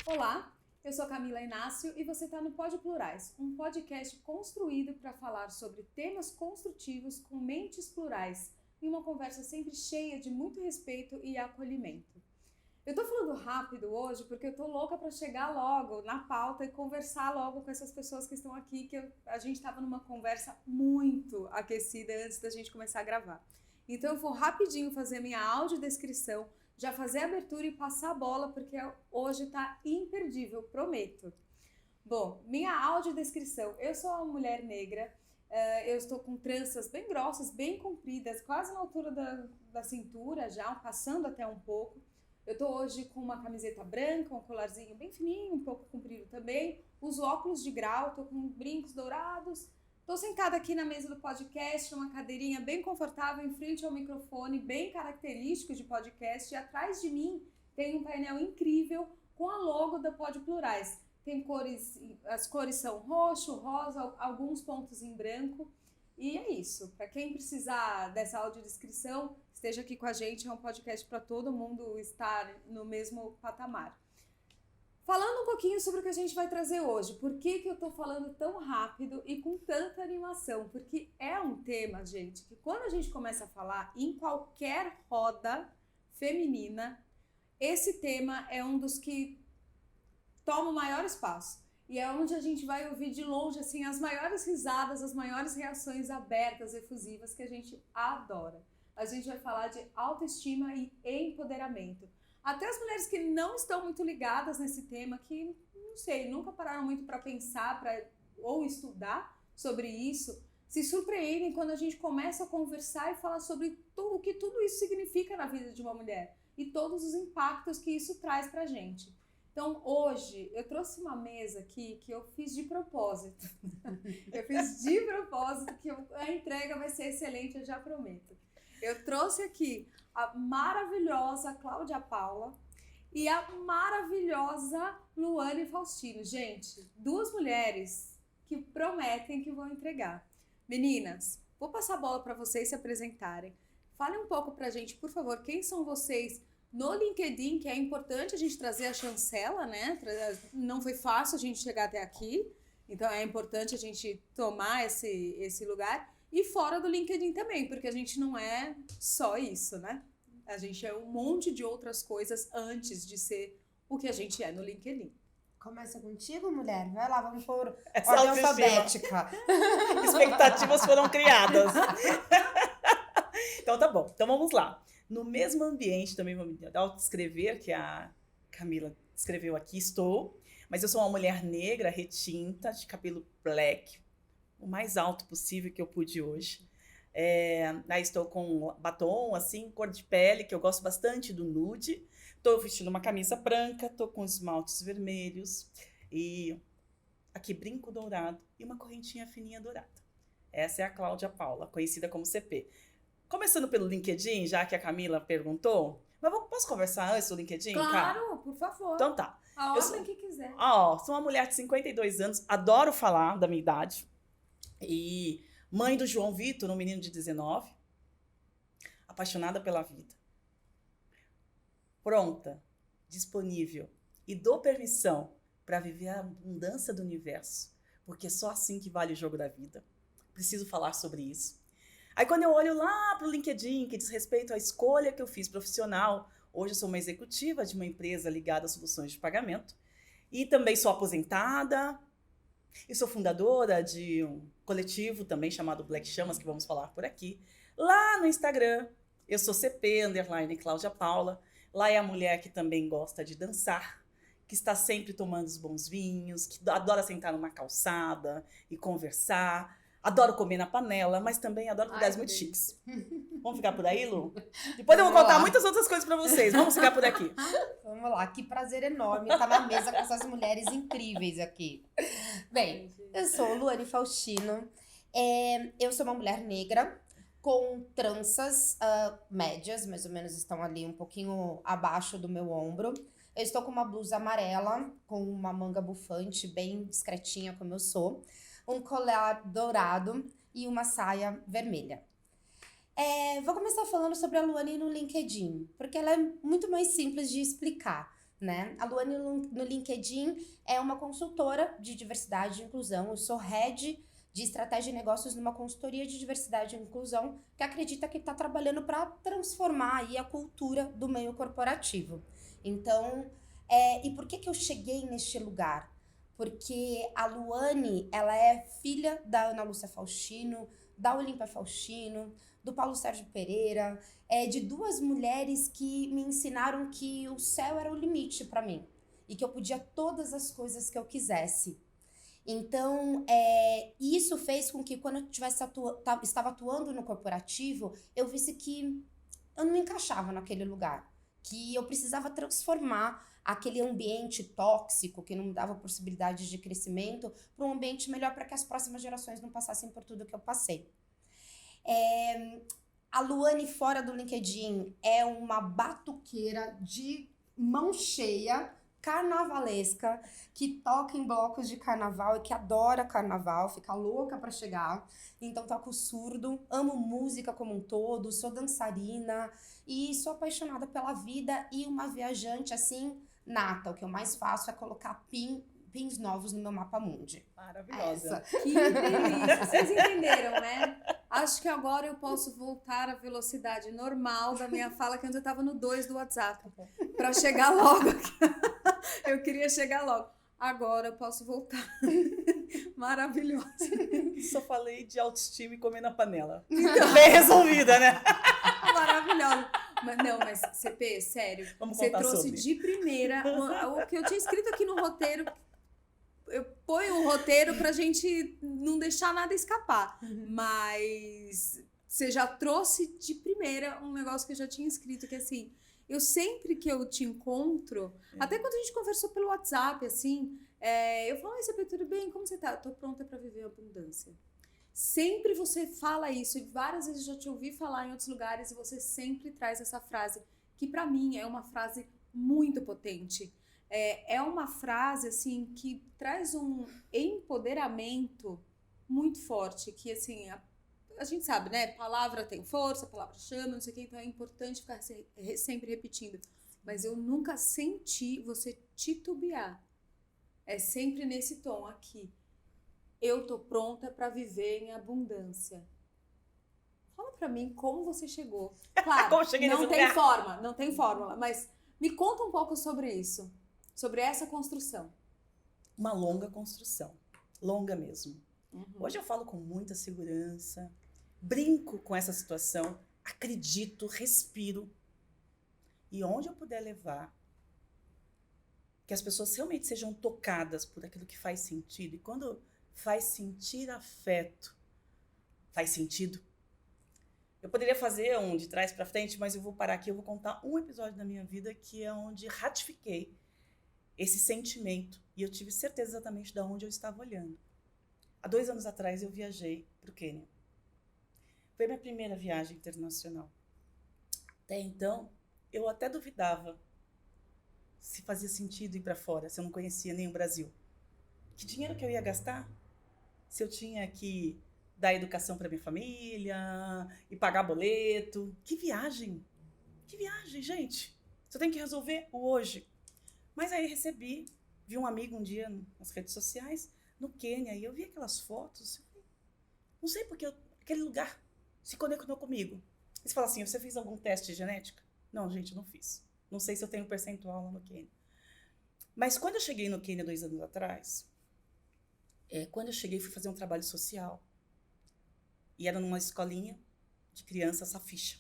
Olá, eu sou Camila Inácio e você está no Pod Plurais, um podcast construído para falar sobre temas construtivos com mentes plurais e uma conversa sempre cheia de muito respeito e acolhimento. Eu tô falando rápido hoje porque eu tô louca para chegar logo na pauta e conversar logo com essas pessoas que estão aqui, que a gente estava numa conversa muito aquecida antes da gente começar a gravar. Então eu vou rapidinho fazer minha audiodescrição, já fazer a abertura e passar a bola, porque hoje tá imperdível, prometo. Bom, minha audiodescrição. Eu sou uma mulher negra, eu estou com tranças bem grossas, bem compridas, quase na altura da cintura já, passando até um pouco. Eu tô hoje com uma camiseta branca, um colarzinho bem fininho, um pouco comprido também. Uso óculos de grau, tô com brincos dourados. Tô sentada aqui na mesa do podcast, numa cadeirinha bem confortável, em frente ao microfone, bem característico de podcast. E atrás de mim tem um painel incrível com a logo da Pod Plurais. Tem cores, as cores são roxo, rosa, alguns pontos em branco. E é isso. Para quem precisar dessa audiodescrição, esteja aqui com a gente. É um podcast para todo mundo estar no mesmo patamar. Falando um pouquinho sobre o que a gente vai trazer hoje. Por que eu tô falando tão rápido e com tanta animação? Porque é um tema, gente, que quando a gente começa a falar em qualquer roda feminina, esse tema é um dos que toma o maior espaço. E é onde a gente vai ouvir de longe, assim, as maiores risadas, as maiores reações abertas, efusivas, que a gente adora. A gente vai falar de autoestima e empoderamento. Até as mulheres que não estão muito ligadas nesse tema, que, não sei, nunca pararam muito para pensar ou estudar sobre isso, se surpreendem quando a gente começa a conversar e falar sobre o que tudo isso significa na vida de uma mulher e todos os impactos que isso traz pra gente. Então, hoje, eu trouxe uma mesa aqui que eu fiz de propósito. Eu fiz de propósito, que a entrega vai ser excelente, eu já prometo. Eu trouxe aqui a maravilhosa Cláudia Paula e a maravilhosa Luane Faustino. Gente, duas mulheres que prometem que vão entregar. Meninas, vou passar a bola para vocês se apresentarem. Falem um pouco pra gente, por favor, quem são vocês no LinkedIn, que é importante a gente trazer a chancela, né? Não foi fácil a gente chegar até aqui, então é importante a gente tomar esse lugar. E fora do LinkedIn também, porque a gente não é só isso, né? A gente é um monte de outras coisas antes de ser o que a gente é no LinkedIn. Começa contigo, mulher? Vai lá, vamos por ordem alfabética. Expectativas foram criadas. Então tá bom, então vamos lá. No mesmo ambiente, também vou me autodescrever, que a Camila descreveu aqui, estou. Mas eu sou uma mulher negra, retinta, de cabelo black, o mais alto possível que eu pude hoje. Aí estou com batom, assim, cor de pele, que eu gosto bastante do nude. Estou vestindo uma camisa branca, estou com esmaltes vermelhos e aqui brinco dourado e uma correntinha fininha dourada. Essa é a Cláudia Paula, conhecida como CP. Começando pelo LinkedIn, já que a Camila perguntou, mas posso conversar antes do LinkedIn? Claro, cara? por favor. Então tá. A ordem que quiser. Sou uma mulher de 52 anos, adoro falar da minha idade. E mãe do João Vitor, um menino de 19, apaixonada pela vida, pronta, disponível e dou permissão para viver a abundância do universo, porque é só assim que vale o jogo da vida. Preciso falar sobre isso. Aí quando eu olho lá para o LinkedIn, que diz respeito à escolha que eu fiz profissional, hoje eu sou uma executiva de uma empresa ligada a soluções de pagamento e também sou aposentada. E sou fundadora de um coletivo também chamado Black Chamas, que vamos falar por aqui. Lá no Instagram, eu sou CP, _Cláudia Paula. Lá é a mulher que também gosta de dançar, que está sempre tomando os bons vinhos, que adora sentar numa calçada e conversar. Adoro comer na panela, mas também adoro lugares muito chiques. Vamos ficar por aí, Lu? Depois eu vou contar muitas outras coisas pra vocês. Vamos ficar por aqui. Vamos lá, que prazer enorme estar na mesa com essas mulheres incríveis aqui. Bem, eu sou Luane Faustino. Eu sou uma mulher negra com tranças médias, mais ou menos estão ali um pouquinho abaixo do meu ombro. Eu estou com uma blusa amarela, com uma manga bufante, bem discretinha como eu sou. Um colar dourado e uma saia vermelha. Vou começar falando sobre a Luane no LinkedIn, porque ela é muito mais simples de explicar. né? A Luane no LinkedIn é uma consultora de diversidade e inclusão. Eu sou head de estratégia e negócios numa consultoria de diversidade e inclusão que acredita que está trabalhando para transformar aí a cultura do meio corporativo. Então, e por que eu cheguei neste lugar? Porque a Luane, ela é filha da Ana Lúcia Faustino, da Olímpia Faustino, do Paulo Sérgio Pereira, de duas mulheres que me ensinaram que o céu era o limite para mim e que eu podia todas as coisas que eu quisesse. Então, isso fez com que quando eu estava atuando no corporativo, eu visse que eu não me encaixava naquele lugar, que eu precisava transformar aquele ambiente tóxico que não me dava possibilidade de crescimento para um ambiente melhor para que as próximas gerações não passassem por tudo que eu passei. A Luane fora do LinkedIn é uma batuqueira de mão cheia, carnavalesca, que toca em blocos de carnaval e que adora carnaval, fica louca pra chegar. Então toco surdo, amo música como um todo, sou dançarina e sou apaixonada pela vida e uma viajante assim nata. O que eu mais faço é colocar pins novos no meu mapa mundi. Maravilhosa. Que delícia. Vocês entenderam, né? Acho que agora eu posso voltar à velocidade normal da minha fala, que antes eu estava no 2 do WhatsApp. Para chegar logo. Eu queria chegar logo. Agora eu posso voltar. Maravilhosa. Só falei de autoestima e comer na panela. Bem resolvida, né? Maravilhosa. Mas CP, sério. Vamos você contar trouxe sobre. De primeira o que eu tinha escrito aqui no roteiro. Eu ponho o roteiro pra gente não deixar nada escapar. Mas você já trouxe de primeira um negócio que eu já tinha escrito, que assim, eu sempre que eu te encontro, até quando a gente conversou pelo WhatsApp, assim, eu falo, CP, tudo bem? Como você tá? Eu tô pronta pra viver a abundância. Sempre você fala isso, e várias vezes eu já te ouvi falar em outros lugares, e você sempre traz essa frase, que pra mim é uma frase muito potente. É uma frase, assim, que traz um empoderamento muito forte, que, assim, a gente sabe, né? Palavra tem força, palavra chama, não sei o que, então é importante ficar sempre repetindo. Mas eu nunca senti você titubear. É sempre nesse tom aqui. Eu tô pronta para viver em abundância. Fala pra mim como você chegou. Claro, não tem fórmula, mas me conta um pouco sobre isso. Sobre essa construção. Uma longa construção. Longa mesmo. Uhum. Hoje eu falo com muita segurança, brinco com essa situação, acredito, respiro. E onde eu puder levar, que as pessoas realmente sejam tocadas por aquilo que faz sentido. E quando faz sentir afeto, faz sentido. Eu poderia fazer um de trás para frente, mas eu vou parar aqui, eu vou contar um episódio da minha vida que é onde ratifiquei esse sentimento. E eu tive certeza exatamente de onde eu estava olhando. Há 2 anos atrás eu viajei para o Quênia. Foi a minha primeira viagem internacional. Até então, eu até duvidava se fazia sentido ir para fora, se eu não conhecia nem o Brasil. Que dinheiro que eu ia gastar? Se eu tinha que dar educação para minha família e pagar boleto. Que viagem! Que viagem, gente! Só tem que resolver o hoje. Mas aí vi um amigo um dia nas redes sociais, no Quênia, e eu vi aquelas fotos, não sei porque aquele lugar se conectou comigo. Você fala assim, você fez algum teste de genética? Não, gente, não fiz. Não sei se eu tenho percentual lá no Quênia. Mas quando eu cheguei no Quênia 2 anos atrás, quando eu cheguei, fui fazer um trabalho social. E era numa escolinha de crianças, Saficha.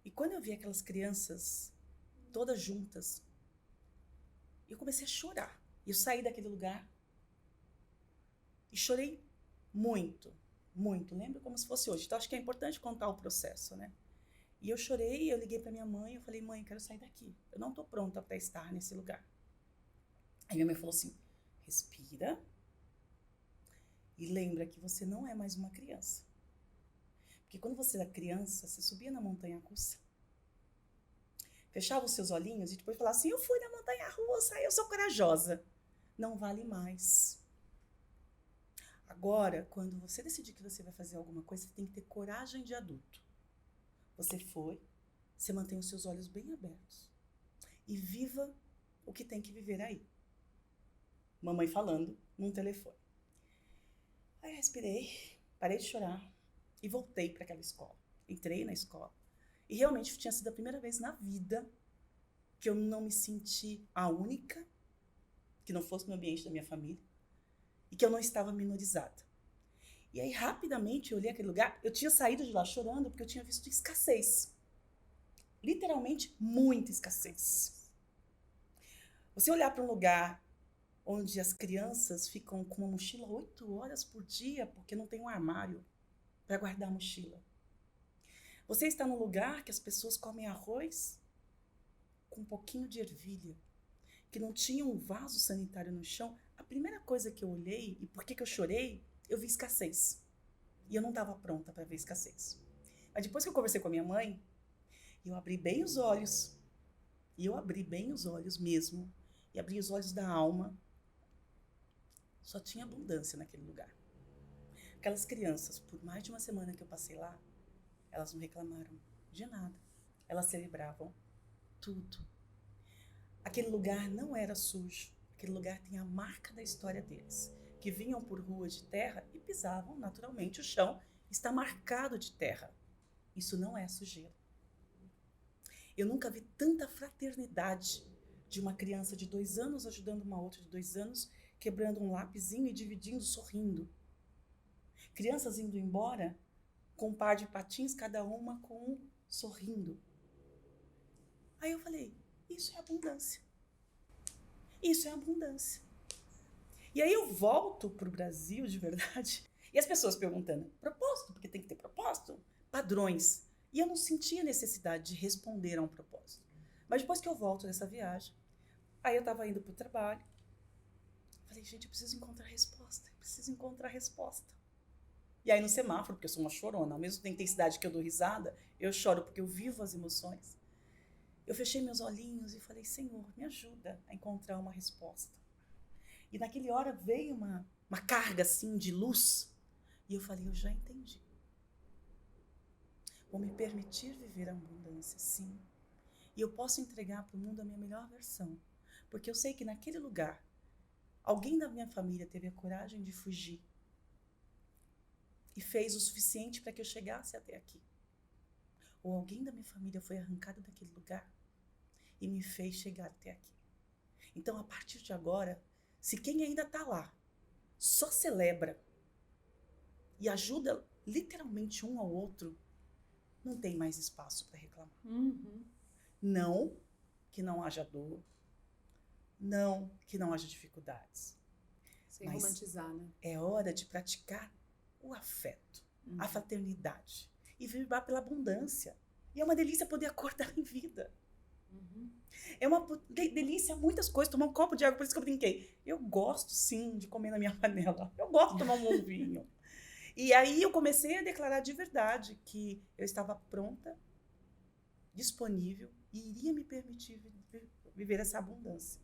E quando eu vi aquelas crianças todas juntas, eu comecei a chorar. E eu saí daquele lugar e chorei muito, muito. Lembro como se fosse hoje. Então, acho que é importante contar o processo, né? E eu chorei, eu liguei para minha mãe, eu falei, mãe, eu quero sair daqui. Eu não estou pronta para estar nesse lugar. Aí minha mãe falou assim, respira e lembra que você não é mais uma criança. Porque quando você era criança, você subia na montanha-russa, fechava os seus olhinhos e depois falava assim, eu fui na montanha-russa, eu sou corajosa. Não vale mais. Agora, quando você decidir que você vai fazer alguma coisa, você tem que ter coragem de adulto. Você foi, você mantém os seus olhos bem abertos. e viva o que tem que viver aí. Mamãe falando num telefone. Aí eu respirei, parei de chorar e voltei para aquela escola. Entrei na escola e realmente tinha sido a primeira vez na vida que eu não me senti a única, que não fosse no ambiente da minha família e que eu não estava minorizada. E aí, rapidamente, eu olhei aquele lugar, eu tinha saído de lá chorando porque eu tinha visto escassez. Literalmente, muita escassez. Você olhar para um lugar onde as crianças ficam com uma mochila 8 horas por dia porque não tem um armário para guardar a mochila. Você está num lugar que as pessoas comem arroz com um pouquinho de ervilha, que não tinha um vaso sanitário no chão. A primeira coisa que eu olhei, e por que eu chorei, eu vi escassez. E eu não estava pronta para ver escassez. Mas depois que eu conversei com a minha mãe, eu abri bem os olhos. E eu abri bem os olhos mesmo. E abri os olhos da alma. Só tinha abundância naquele lugar. Aquelas crianças, por mais de uma semana que eu passei lá, elas não reclamaram de nada. Elas celebravam tudo. Aquele lugar não era sujo. Aquele lugar tem a marca da história deles, que vinham por ruas de terra e pisavam naturalmente o chão. Está marcado de terra. Isso não é sujeira. Eu nunca vi tanta fraternidade de uma criança de 2 anos ajudando uma outra de 2 anos, quebrando um lapisinho e dividindo, sorrindo. Crianças indo embora com um par de patins, cada uma com um sorrindo. Aí eu falei, isso é abundância. Isso é abundância. E aí eu volto para o Brasil de verdade, e as pessoas perguntando, propósito, porque tem que ter propósito, padrões. E eu não sentia necessidade de responder a um propósito. Mas depois que eu volto dessa viagem, aí eu estava indo para o trabalho, falei, gente, eu preciso encontrar resposta, eu preciso encontrar resposta. E aí no semáforo, porque eu sou uma chorona, ao mesmo da intensidade que eu dou risada, eu choro porque eu vivo as emoções. Eu fechei meus olhinhos e falei, Senhor, me ajuda a encontrar uma resposta. E naquela hora veio uma carga assim de luz, e eu falei, eu já entendi. Vou me permitir viver a abundância, sim. E eu posso entregar para o mundo a minha melhor versão. Porque eu sei que naquele lugar, alguém da minha família teve a coragem de fugir. E fez o suficiente para que eu chegasse até aqui. Ou alguém da minha família foi arrancado daquele lugar e me fez chegar até aqui. Então, a partir de agora, se quem ainda está lá só celebra e ajuda literalmente um ao outro, não tem mais espaço para reclamar. Não que não haja dor, não que não haja dificuldades. Sem romantizar, né? É hora de praticar o afeto, a fraternidade e vibrar pela abundância. E é uma delícia poder acordar em vida. É uma delícia muitas coisas, tomar um copo de água, por isso que eu brinquei. Eu gosto sim de comer na minha panela, eu gosto de tomar um bom vinho. E aí eu comecei a declarar de verdade que eu estava pronta, disponível e iria me permitir viver essa abundância.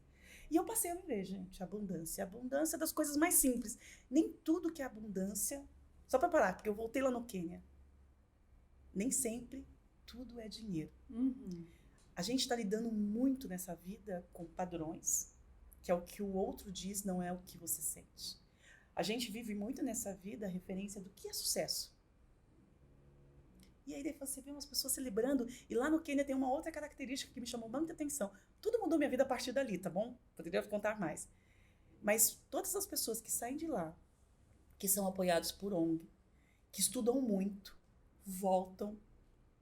E eu passei a viver, gente, abundância. Abundância das coisas mais simples. Nem tudo que é abundância... Só para parar, porque eu voltei lá no Quênia. Nem sempre tudo é dinheiro. A gente está lidando muito nessa vida com padrões, que é o que o outro diz, não é o que você sente. A gente vive muito nessa vida a referência do que é sucesso. E aí você vê umas pessoas celebrando, e lá no Quênia tem uma outra característica que me chamou muita atenção. Tudo mudou minha vida a partir dali, tá bom? Poderia contar mais. Mas todas as pessoas que saem de lá, que são apoiados por ONG, que estudam muito, voltam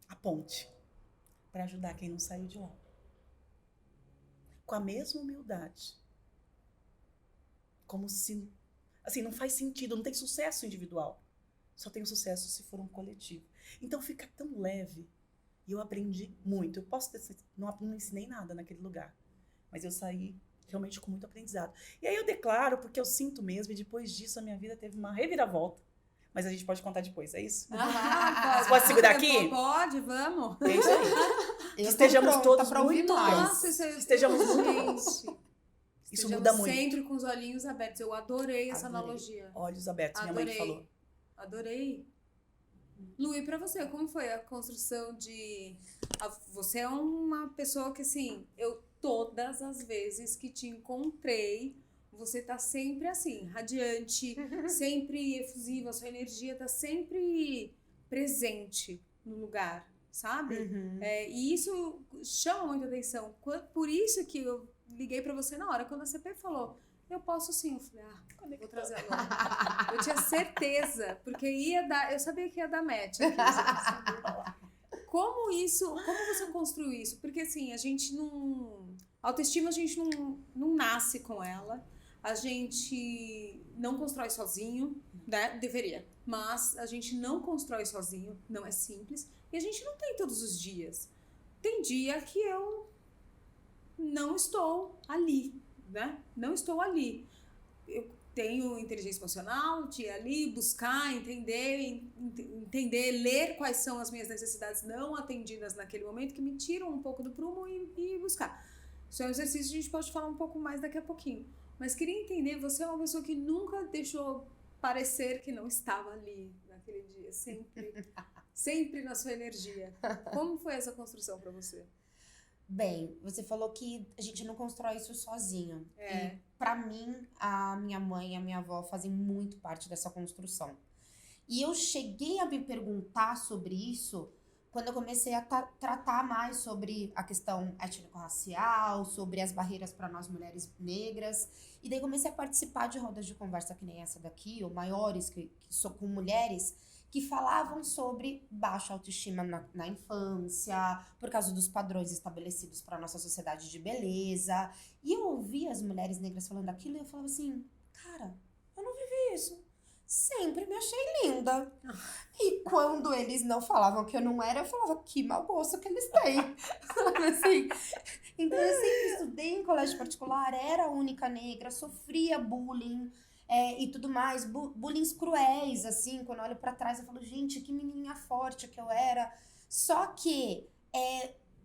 à ponte para ajudar quem não saiu de lá. Com a mesma humildade. Como se... Assim, não faz sentido, não tem sucesso individual. Só tem sucesso se for um coletivo. Então fica tão leve. E eu aprendi muito. Eu posso ter... Não ensinei nada naquele lugar. Mas eu saí realmente com muito aprendizado. E aí eu declaro, porque eu sinto mesmo, e depois disso a minha vida teve uma reviravolta. Mas a gente pode contar depois, é isso? Pode. Você pode segurar aqui? Pode, vamos. É isso aí. Eu Que estejamos tô todos pra ouvir muito mais. bem. Nossa, isso é... Estejamos muito Gente, bem. Isso estejamos muda muito. sempre com os olhinhos abertos. Eu adorei essa analogia. Olhos abertos, minha mãe falou. Adorei. Lu, e pra você, como foi a construção de... Você é uma pessoa que, assim, eu todas as vezes que te encontrei, você tá sempre assim, radiante, sempre efusiva, a sua energia tá sempre presente no lugar, sabe? E isso chama muita atenção. Por isso que eu liguei pra você na hora, quando a CP falou, eu posso sim. Eu falei, vou trazer agora. Eu tinha certeza, porque eu sabia que ia dar match aqui. Como você construiu isso? Porque assim, a gente não... Autoestima a gente não nasce com ela, a gente não constrói sozinho, né? Deveria. Mas a gente não constrói sozinho, não é simples. E a gente não tem todos os dias. Tem dia que eu não estou ali, né? Não estou ali. Eu tenho inteligência emocional, de ir ali, buscar, entender, ler quais são as minhas necessidades não atendidas naquele momento, que me tiram um pouco do prumo e buscar. Isso é um exercício, a gente pode falar um pouco mais daqui a pouquinho. Mas queria entender, você é uma pessoa que nunca deixou parecer que não estava ali naquele dia, sempre na sua energia. Como foi essa construção para você? Bem, você falou que a gente não constrói isso sozinho. É. E pra mim, a minha mãe e a minha avó fazem muito parte dessa construção. E eu cheguei a me perguntar sobre isso quando eu comecei a tratar mais sobre a questão étnico-racial, sobre as barreiras para nós mulheres negras. E daí comecei a participar de rodas de conversa que nem essa daqui, ou maiores, que são com mulheres que falavam sobre baixa autoestima na infância, por causa dos padrões estabelecidos para nossa sociedade de beleza. E eu ouvia as mulheres negras falando aquilo e eu falava assim, cara, eu não vivi isso. Sempre me achei linda. E quando eles não falavam que eu não era, eu falava, que mau gosto que eles têm. Assim, então eu sempre estudei em colégio particular, era a única negra, sofria bullying, e tudo mais, bullying cruéis, assim, quando eu olho pra trás eu falo, gente, que menininha forte que eu era. Só que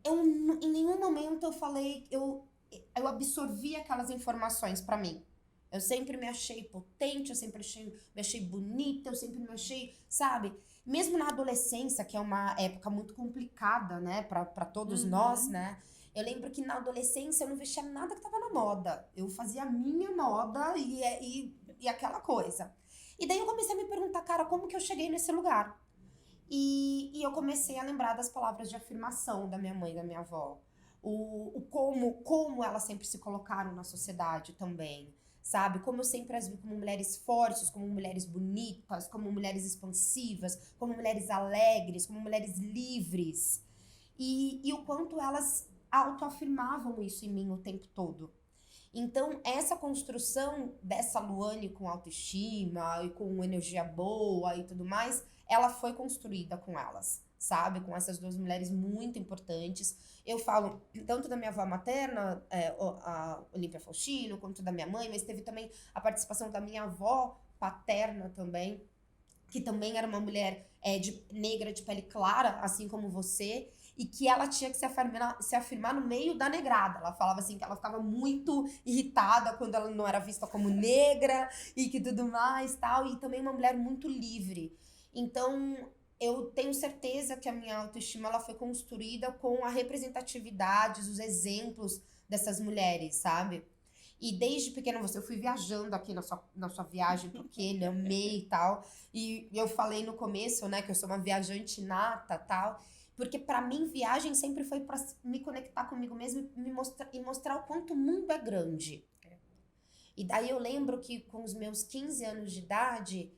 eu, em nenhum momento eu falei, eu absorvi aquelas informações pra mim. Eu sempre me achei potente, eu sempre me achei bonita, eu sempre me achei, sabe? Mesmo na adolescência, que é uma época muito complicada, né, pra todos nós, né? Eu lembro que na adolescência eu não vestia nada que tava na moda. Eu fazia a minha moda e aquela coisa. E daí eu comecei a me perguntar, cara, como que eu cheguei nesse lugar? E eu comecei a lembrar das palavras de afirmação da minha mãe e da minha avó. Como elas sempre se colocaram na sociedade também. Sabe? Como eu sempre as vi como mulheres fortes, como mulheres bonitas, como mulheres expansivas, como mulheres alegres, como mulheres livres. E o quanto elas autoafirmavam isso em mim o tempo todo. Então, essa construção dessa Luane com autoestima e com energia boa e tudo mais, ela foi construída com elas, sabe? Com essas duas mulheres muito importantes. Eu falo tanto da minha avó materna, a Olímpia Faustino, quanto da minha mãe, mas teve também a participação da minha avó paterna também, que também era uma mulher negra de pele clara, assim como você, e que ela tinha que se afirmar no meio da negrada. Ela falava assim que ela ficava muito irritada quando ela não era vista como negra e que tudo mais, tal, e também uma mulher muito livre. Então, eu tenho certeza que a minha autoestima ela foi construída com a representatividade, os exemplos dessas mulheres, sabe? E desde pequena, eu fui viajando aqui na sua viagem, porque ele amei e tal. E eu falei no começo, né, que eu sou uma viajante nata e tal. Porque pra mim, viagem sempre foi pra me conectar comigo mesma e mostrar o quanto o mundo é grande. E daí eu lembro que com os meus 15 anos de idade,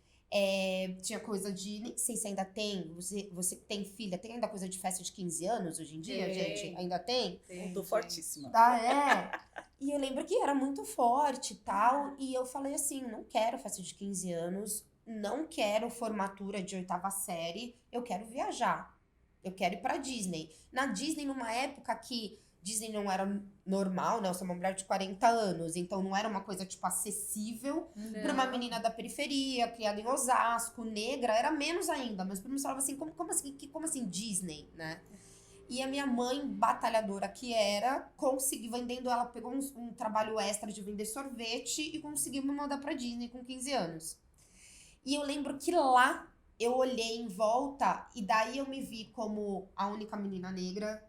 tinha coisa de, nem sei se ainda tem, você que tem filha, tem ainda coisa de festa de 15 anos hoje em dia, gente? Ainda tem? Tô fortíssima. E eu lembro que era muito forte e tal, e eu falei assim, não quero festa de 15 anos, não quero formatura de 8ª série, eu quero viajar. Eu quero ir pra Disney. Na Disney, numa época que Disney não era normal, né? Eu sou uma mulher de 40 anos, então não era uma coisa, tipo, acessível pra uma menina da periferia, criada em Osasco, negra, era menos ainda. Mas pra mim, falava assim, como assim Disney, né? E a minha mãe, batalhadora que era, conseguiu, ela pegou um trabalho extra de vender sorvete e conseguiu me mandar pra Disney com 15 anos. E eu lembro que lá, eu olhei em volta e daí eu me vi como a única menina negra,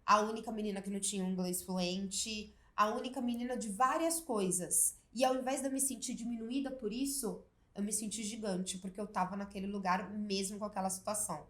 a única menina que não tinha um inglês fluente, a única menina de várias coisas. E ao invés de eu me sentir diminuída por isso, eu me senti gigante, porque eu tava naquele lugar mesmo com aquela situação.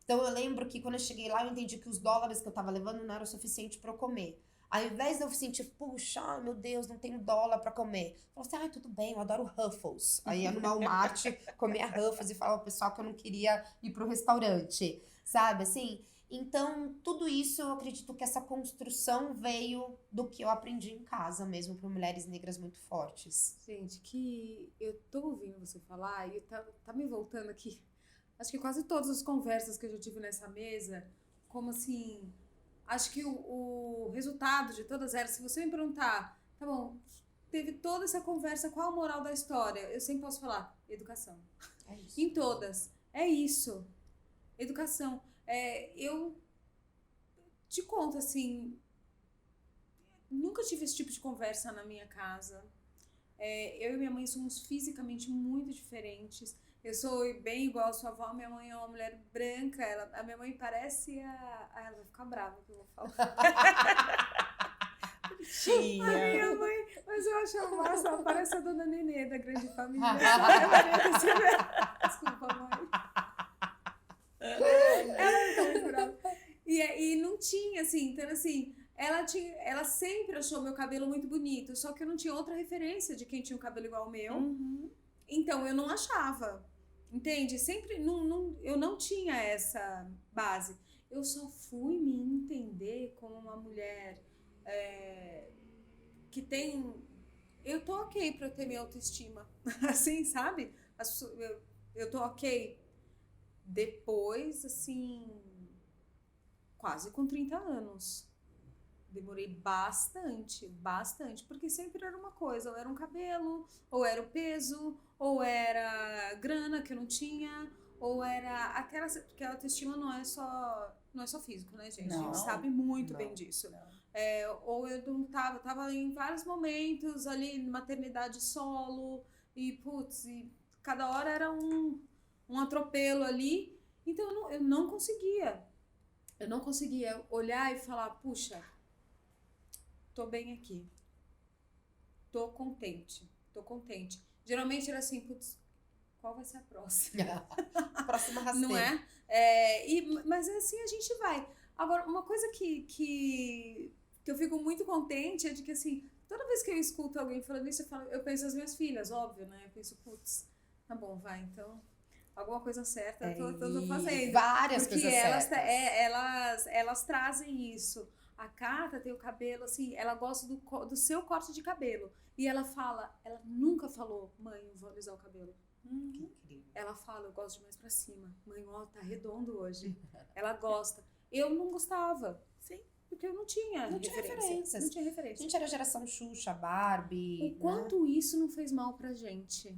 Então eu lembro que quando eu cheguei lá, eu entendi que os dólares que eu tava levando não eram o suficiente pra eu comer. Ao invés de eu sentir, puxa, ai meu Deus, não tenho dólar pra comer. Eu falei assim, ai, tudo bem, eu adoro Ruffles. Aí ia no Walmart, comia Ruffles e falava pro pessoal que eu não queria ir pro restaurante, sabe, assim? Então, tudo isso, eu acredito que essa construção veio do que eu aprendi em casa mesmo, por mulheres negras muito fortes. Gente, que eu tô ouvindo você falar e tá me voltando aqui. Acho que quase todas as conversas que eu já tive nessa mesa, como assim, acho que o resultado de todas elas, se você me perguntar, tá bom, teve toda essa conversa, qual a moral da história? Eu sempre posso falar, educação. É isso. Em todas. É isso. Educação. Eu te conto, assim, nunca tive esse tipo de conversa na minha casa. Eu e minha mãe somos fisicamente muito diferentes. Eu sou bem igual a sua avó, minha mãe é uma mulher branca, a minha mãe parece ela vai ficar brava que eu vou falar. Bonitinha. A minha mãe, mas eu acho ela massa, ela parece a dona Nenê da Grande Família. Desculpa, mãe. Ela é muito brava. E não tinha, assim, então assim, ela sempre achou meu cabelo muito bonito, só que eu não tinha outra referência de quem tinha um cabelo igual ao meu. Uhum. Então eu não achava, entende? Sempre eu não tinha essa base. Eu só fui me entender como uma mulher que tem. Eu tô ok pra eu ter minha autoestima, assim, sabe? Eu tô ok. Depois, assim, quase com 30 anos. Demorei bastante, porque sempre era uma coisa, ou era um cabelo, ou era o peso, ou era grana que eu não tinha, ou era aquela, porque a autoestima não é só físico, né, gente? A gente sabe muito bem disso. Ou eu não tava em vários momentos ali, maternidade solo, e putz, e cada hora era um atropelo ali, então eu não conseguia olhar e falar, puxa, tô bem aqui. Tô contente. Geralmente era assim, putz, qual vai ser a próxima? Próxima rasteira. Não é? Mas assim a gente vai. Agora, uma coisa que eu fico muito contente é de que, assim, toda vez que eu escuto alguém falando isso, eu penso nas minhas filhas, óbvio, né? Eu penso, putz, tá bom, vai, então, alguma coisa certa eu tô fazendo. Várias porque coisas certas. elas trazem isso. A Cata tem o cabelo, assim, ela gosta do seu corte de cabelo. E ela nunca falou, mãe, eu vou alisar o cabelo. Que incrível. Ela fala, eu gosto de mais pra cima. Mãe, ó, tá redondo hoje. Ela gosta. Eu não gostava. Sim. Porque eu não tinha referências. Não tinha A referência. gente era geração Xuxa, Barbie. O quanto isso não fez mal pra gente.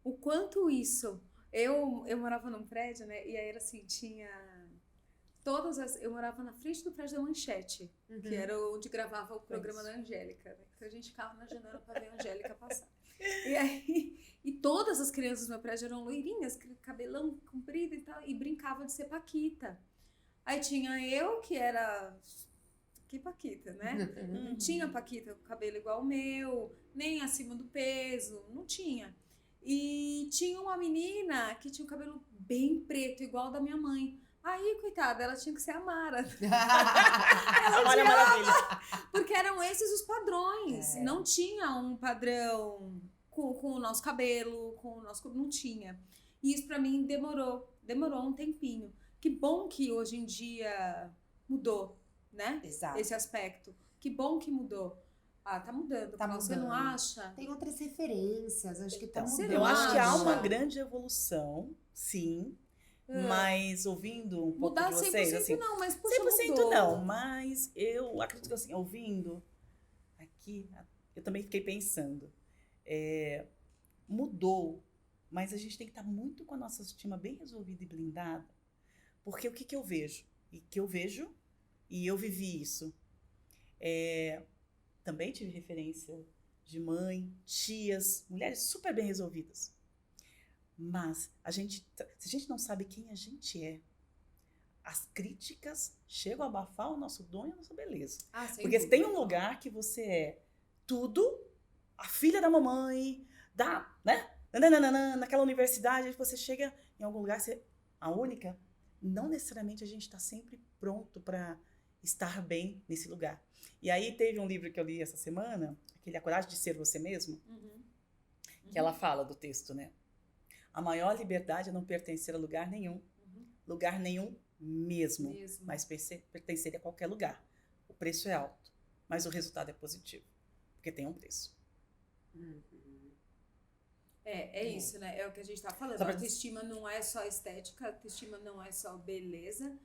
O quanto isso. Eu morava num prédio, né? E aí era assim, tinha... Eu morava na frente do prédio da Manchete, que era onde gravava o programa da Angélica, né? Então a gente ficava na janela pra ver a Angélica passar. E todas as crianças do meu prédio eram loirinhas, cabelão comprido e tal, e brincavam de ser Paquita. Aí tinha eu, que era... Que Paquita, né? Não tinha Paquita com cabelo igual ao meu, nem acima do peso, não tinha. E tinha uma menina que tinha o cabelo bem preto, igual ao da minha mãe. Aí, coitada, ela tinha que ser a Mara. Olha a maravilha. Porque eram esses os padrões. Não tinha um padrão com o nosso cabelo, não tinha. E isso pra mim demorou um tempinho. Que bom que hoje em dia mudou, né? Exato. Esse aspecto. Que bom que mudou. Ah, tá mudando. Tá Você mudando. não acha? Tem outras referências, acho que tá Então, mudando. Eu acho que há uma acha? grande evolução, sim. Mas ouvindo um pouco Mudar de vocês, 100% assim, não, mas puxa, 100% mudou. não, mas eu acredito que, assim, ouvindo aqui, eu também fiquei pensando, mudou, mas a gente tem que estar muito com a nossa autoestima bem resolvida e blindada, porque o que eu vejo? E eu vivi isso. Também tive referência de mãe, tias, mulheres super bem resolvidas. Mas se a gente não sabe quem a gente é, as críticas chegam a abafar o nosso dom e a nossa beleza. Sem Porque dúvida. tem um lugar que você é tudo, a filha da mamãe, né? Nananana, naquela universidade, você chega em algum lugar, você a única. Não necessariamente a gente está sempre pronto para estar bem nesse lugar. E aí teve um livro que eu li essa semana, aquele A Coragem de Ser Você Mesmo, que ela fala do texto, né? A maior liberdade é não pertencer a lugar nenhum mesmo. Mas pertencer a qualquer lugar. O preço é alto, mas o resultado é positivo, porque tem um preço. Isso, né? É o que a gente tá falando. A autoestima não é só estética, a autoestima não é só beleza,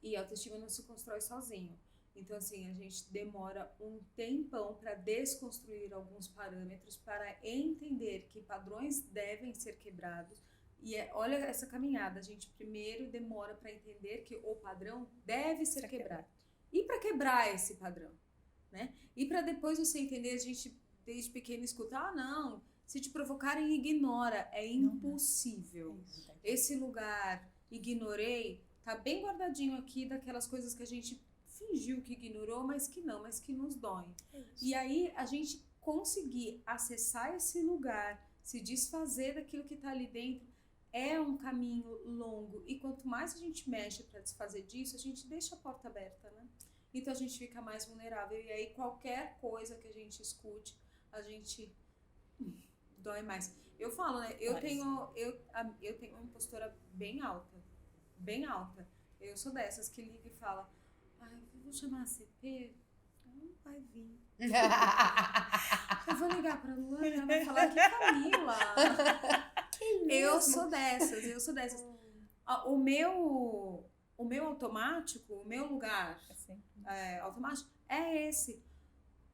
e a autoestima não se constrói sozinho. Então, assim, a gente demora um tempão para desconstruir alguns parâmetros, para entender que padrões devem ser quebrados. E olha essa caminhada, a gente primeiro demora para entender que o padrão deve ser quebrado. E para quebrar esse padrão, né? E para depois você entender, a gente desde pequeno escuta, não, se te provocarem, ignora. É impossível. Esse lugar, ignorei, tá bem guardadinho aqui daquelas coisas que a gente fingiu que ignorou, mas que não, mas que nos doem. E aí, a gente conseguir acessar esse lugar, se desfazer daquilo que tá ali dentro, é um caminho longo. E quanto mais a gente mexe para desfazer disso, a gente deixa a porta aberta, né? Então, a gente fica mais vulnerável. E aí, qualquer coisa que a gente escute, a gente dói mais. Eu falo, né? Eu tenho uma impostora bem alta. Bem alta. Eu sou dessas que liga e fala, eu vou chamar a CP, ela não vai vir. Eu vou ligar pra Luana, ela vai falar que Camila. Eu sou dessas. O meu automático, o meu lugar automático é esse.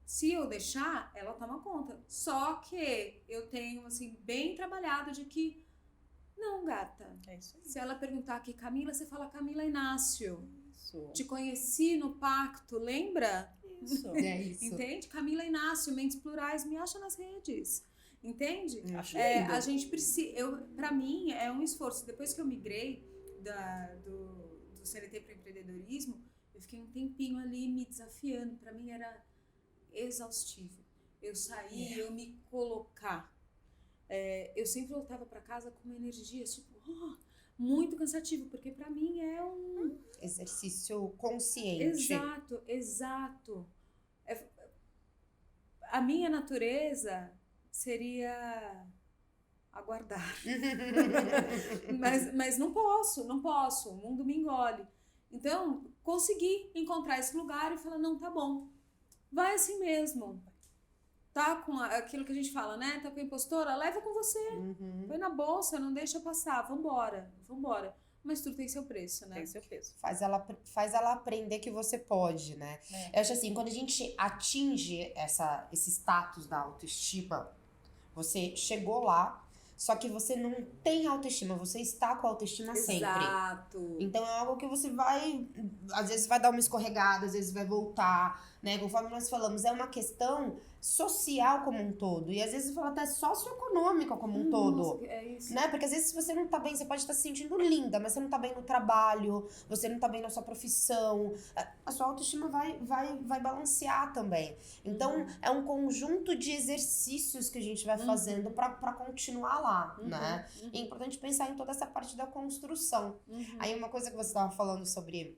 Se eu deixar, ela toma conta. Só que eu tenho, assim, bem trabalhado de que, não, gata. É isso aí. Se ela perguntar aqui, Camila, você fala Camila Inácio. Isso. Te conheci no pacto, lembra? Isso. É isso. Entende? Camila Inácio, Mentes Plurais, me acha nas redes. Entende? Acho lindo. A gente precisa. Pra mim, é um esforço. Depois que eu migrei do CLT para empreendedorismo, eu fiquei um tempinho ali me desafiando. Pra mim era exaustivo. Eu sair, eu me colocar. Eu sempre voltava pra casa com uma energia tipo, muito cansativo, porque pra mim é um exercício consciente. Exato. A minha natureza seria aguardar. mas não posso. O mundo me engole. Então, consegui encontrar esse lugar e falar, não, tá bom. Vai assim mesmo. Tá com aquilo que a gente fala, né? Tá com a impostora? Leva com você. Põe na bolsa, não deixa passar. Vambora. Mas tudo tem seu preço, né? Tem seu preço. Faz ela aprender que você pode, né? Eu acho assim, quando a gente atinge esse status da autoestima, você chegou lá, só que você não tem autoestima, você está com a autoestima sempre. Exato. Então é algo que você às vezes vai dar uma escorregada, às vezes vai voltar, né? Conforme nós falamos, é uma questão social como um todo. E às vezes fala até socioeconômica como um todo. É isso. Né? Porque às vezes se você não tá bem, você pode estar se sentindo linda, mas você não tá bem no trabalho, você não tá bem na sua profissão. A sua autoestima vai balancear também. Então, é um conjunto de exercícios que a gente vai fazendo pra continuar lá, né? E é importante pensar em toda essa parte da construção. Aí uma coisa que você tava falando sobre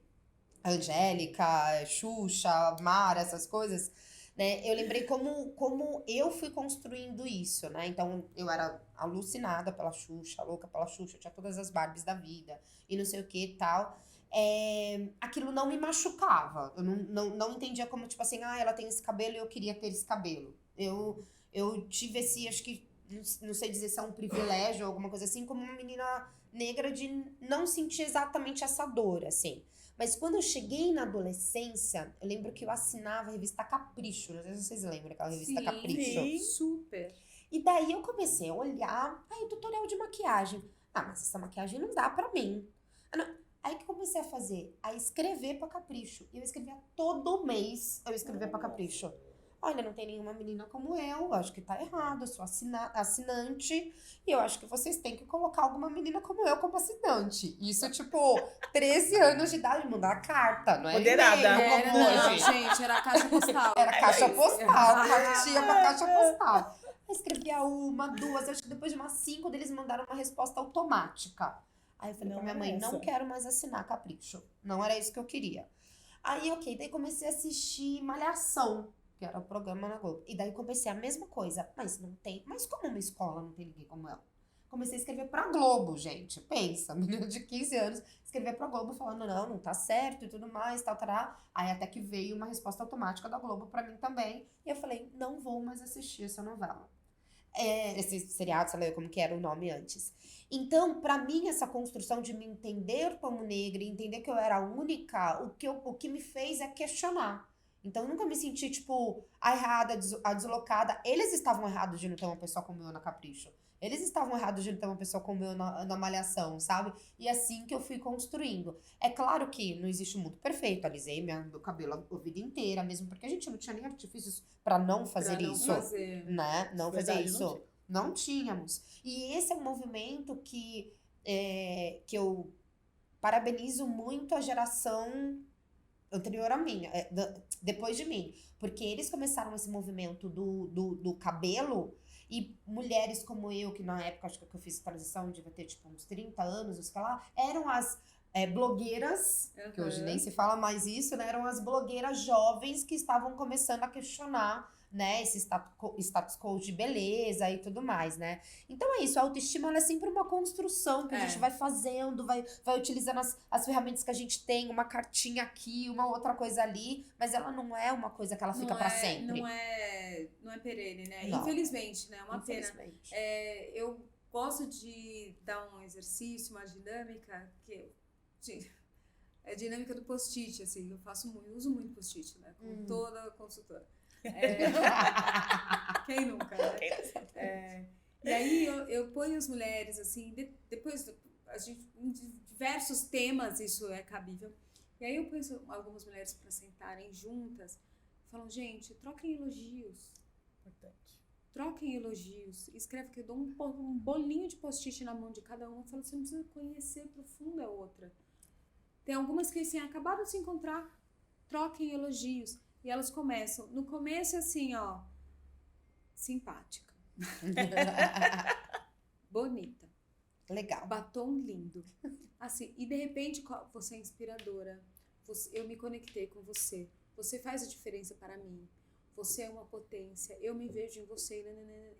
Angélica, Xuxa, Mara, essas coisas, né? Eu lembrei como eu fui construindo isso, né? Então, eu era alucinada pela Xuxa, louca pela Xuxa, eu tinha todas as Barbies da vida e não sei o que e tal. Aquilo não me machucava. Eu não entendia como, tipo assim, ela tem esse cabelo e eu queria ter esse cabelo. Eu tive esse, acho que, não sei dizer se é um privilégio ou alguma coisa assim, como uma menina negra de não sentir exatamente essa dor, assim. Mas quando eu cheguei na adolescência, eu lembro que eu assinava a revista Capricho. Não sei se vocês lembram aquela revista Capricho. Sim. Super. E daí eu comecei a olhar, tutorial de maquiagem. Mas essa maquiagem não dá pra mim. Aí que eu comecei a fazer, a escrever pra Capricho. E eu escrevia todo mês, eu escrevia pra Capricho. olha, não tem nenhuma menina como eu acho que tá errado, eu sou assinante, e eu acho que vocês têm que colocar alguma menina como eu como assinante. Isso, tipo, 13 anos de idade, mandar carta, não é Moderada. e-mail, como Não, hoje. gente, era caixa postal. Era caixa isso. postal, cartinha pra caixa postal. Eu escrevia uma, duas, acho que depois de umas 5 deles mandaram uma resposta automática. Aí eu falei Não pra minha era mãe, essa. não quero mais assinar Capricho. Não era isso que eu queria. Aí, ok, daí comecei a assistir Malhação, que era o programa na Globo. E daí comecei a mesma coisa. Mas não tem. Mas como uma escola não tem ninguém como ela? Comecei a escrever pra Globo, gente. Pensa, menina de 15 anos, escrever pra Globo falando, não tá certo e tudo mais, tal, tal. Aí até que veio uma resposta automática da Globo pra mim também. E eu falei, não vou mais assistir essa novela. Esse seriado, sei lá como que era o nome antes. Então, pra mim, essa construção de me entender como negra e entender que eu era a única, o que me fez é questionar. Então, eu nunca me senti, tipo, a errada, a deslocada. Eles estavam errados de não ter uma pessoa como eu na Capricho. Eles estavam errados de não ter uma pessoa como eu na Malhação, sabe? E assim que eu fui construindo. É claro que não existe um mundo perfeito. Alisei meu cabelo a vida inteira, mesmo porque a gente não tinha nem artifícios pra não fazer Pra não isso. fazer. Né? Não fazer Verdade, isso. não tinha. Não tínhamos. E esse é um movimento que eu parabenizo muito a geração anterior à minha, depois de mim. Porque eles começaram esse movimento do cabelo e mulheres como eu, que na época, acho que eu fiz transição, devia ter tipo uns 30 anos, ou sei lá, eram as blogueiras, que hoje nem se fala mais isso, né? Eram as blogueiras jovens que estavam começando a questionar, né, esse status quo de beleza e tudo mais, né? Então é isso, a autoestima ela é sempre uma construção que a gente vai fazendo, vai utilizando as ferramentas que a gente tem, uma cartinha aqui, uma outra coisa ali, mas ela não é uma coisa que ela fica pra sempre. Não é perene, né? Não. Infelizmente, né? É uma pena. Infelizmente. Eu gosto de dar um exercício, uma dinâmica, é a dinâmica do post-it, assim, eu uso muito post-it, né? Com toda consultora. Quem nunca, né? E aí eu ponho as mulheres, assim, depois a gente, em diversos temas isso é cabível. E aí eu ponho algumas mulheres para sentarem juntas e falam, gente, troquem elogios. Importante. Troquem elogios. Escreve que eu dou um bolinho de post-it na mão de cada uma. Eu falo, você não precisa conhecer profunda a outra. Tem algumas que assim, acabaram de se encontrar, troquem elogios. E elas começam, no começo assim, ó, simpática. Bonita. Legal. Batom lindo. Assim, e de repente você é inspiradora. Eu me conectei com você. Você faz a diferença para mim. Você é uma potência. Eu me vejo em você.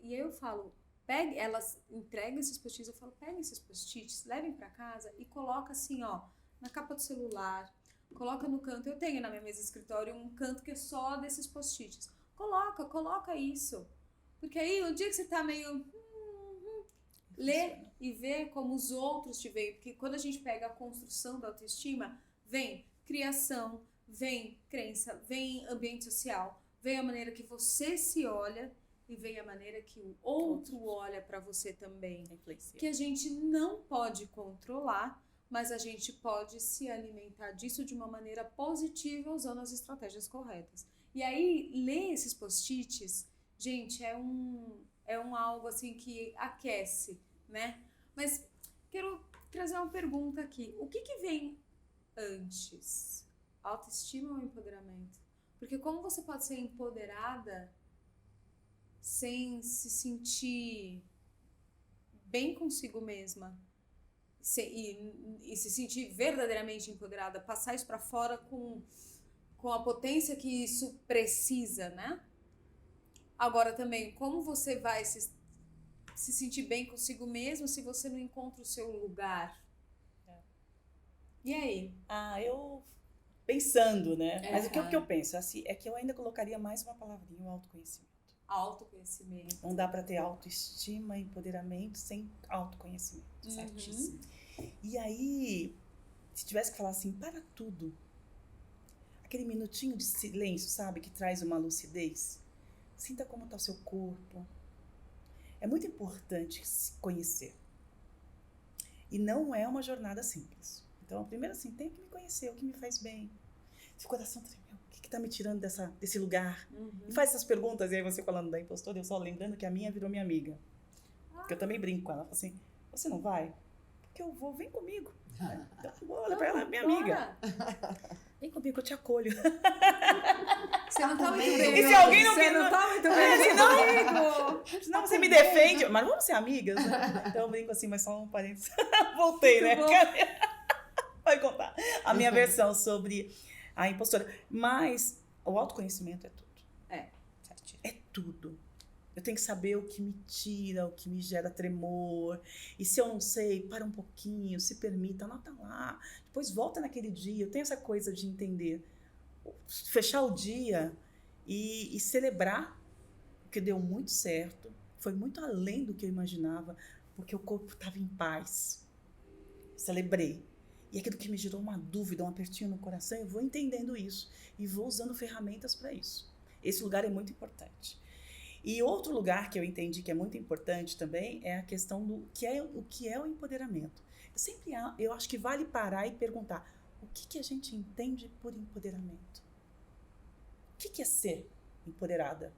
E aí eu falo, elas entregam esses post-its, eu falo, peguem esses post-its, levem para casa e coloca assim, ó, na capa do celular. Coloca no canto. Eu tenho na minha mesa de escritório um canto que é só desses post-its. Coloca isso. Porque aí, o dia que você tá meio... lê e vê como os outros te veem. Porque quando a gente pega a construção da autoestima, vem criação, vem crença, vem ambiente social, vem a maneira que você se olha e vem a maneira que o outro olha para você também. Que a gente não pode controlar, mas a gente pode se alimentar disso de uma maneira positiva usando as estratégias corretas. E aí, ler esses post-its, gente, é um algo assim que aquece, né? Mas quero trazer uma pergunta aqui. O que vem antes? Autoestima ou empoderamento? Porque como você pode ser empoderada sem se sentir bem consigo mesma? E se sentir verdadeiramente empoderada, passar isso para fora com a potência que isso precisa, né? Agora também, como você vai se sentir bem consigo mesmo se você não encontra o seu lugar? E aí? Eu pensando, né? Mas o que eu penso assim, é que eu ainda colocaria mais uma palavrinha, o autoconhecimento. Autoconhecimento. Não dá para ter autoestima, empoderamento sem autoconhecimento. Certíssimo. E aí, se tivesse que falar assim, para tudo, aquele minutinho de silêncio, sabe, que traz uma lucidez, sinta como está o seu corpo. É muito importante se conhecer. E não é uma jornada simples. Então, primeiro assim, tenho que me conhecer, o que me faz bem. Se o coração tremer, o que tá me tirando desse lugar? Uhum. E faz essas perguntas, e aí você falando da impostora, eu só lembrando que a minha virou minha amiga. Porque eu também brinco com ela, falo assim, você não vai? Porque eu vou, vem comigo. Então, olha pra ela, minha amiga. Vem comigo, eu te acolho. Você não tá muito E bem. se alguém não Você quer- não tá muito bem. Comigo. Senão você me defende. Mas vamos ser amigas, né? Então eu brinco assim, mas só um parênteses. Voltei, né? Muito bom. Vai contar a minha versão sobre a impostora. Mas o autoconhecimento é tudo. Certinho. É tudo. Eu tenho que saber o que me tira, o que me gera tremor. E se eu não sei, para um pouquinho, se permita, anota lá. Depois volta naquele dia. Eu tenho essa coisa de entender. Fechar o dia e celebrar o que deu muito certo. Foi muito além do que eu imaginava, porque o corpo estava em paz. Celebrei. E aquilo que me gerou uma dúvida, um apertinho no coração, eu vou entendendo isso. E vou usando ferramentas para isso. Esse lugar é muito importante. E outro lugar que eu entendi que é muito importante também é a questão do o que é o empoderamento. Eu acho que vale parar e perguntar o que a gente entende por empoderamento. O que é ser empoderada?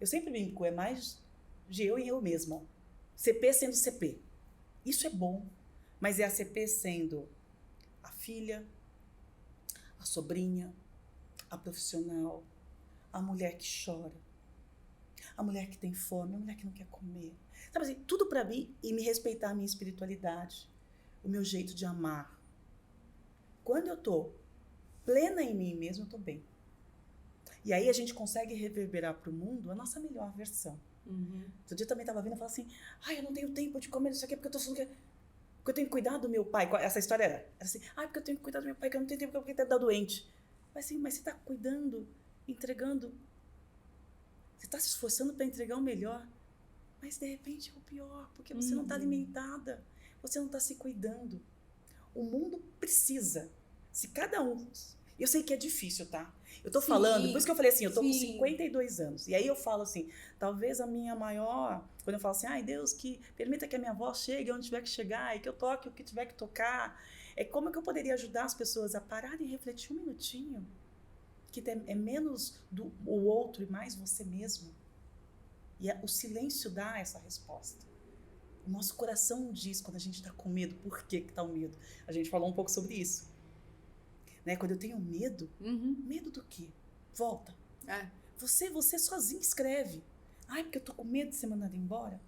Eu sempre brinco, é mais de eu e eu mesma. CP sendo CP. Isso é bom, mas é a CP sendo a filha, a sobrinha, a profissional, a mulher que chora, a mulher que tem fome, a mulher que não quer comer. Sabe assim, tudo pra mim e me respeitar a minha espiritualidade, o meu jeito de amar. Quando eu tô plena em mim mesma, eu tô bem. E aí a gente consegue reverberar pro mundo a nossa melhor versão. Uhum. Outro dia eu também estava vindo e falava assim, eu não tenho tempo de comer isso aqui porque porque eu tenho que cuidar do meu pai. Essa história era assim, porque eu tenho que cuidar do meu pai, que eu não tenho tempo porque ele tá doente. Mas assim, mas você tá cuidando, entregando, você tá se esforçando para entregar o melhor, mas de repente é o pior, porque você não tá alimentada, você não tá se cuidando. O mundo precisa, se cada um... Eu sei que é difícil, tá? Eu tô falando, por isso que eu falei assim, eu tô com 52 anos. E aí eu falo assim, talvez a minha maior... Quando eu falo assim, Deus, que permita que a minha voz chegue onde tiver que chegar e que eu toque o que tiver que tocar. É como que eu poderia ajudar as pessoas a pararem e refletir um minutinho, que é menos o outro e mais você mesmo. E o silêncio dá essa resposta. O nosso coração diz quando a gente tá com medo, por que tá o medo? A gente falou um pouco sobre isso. Né? Quando eu tenho medo, medo do quê? Volta. Você sozinho escreve. Porque eu tô com medo de ser mandada embora?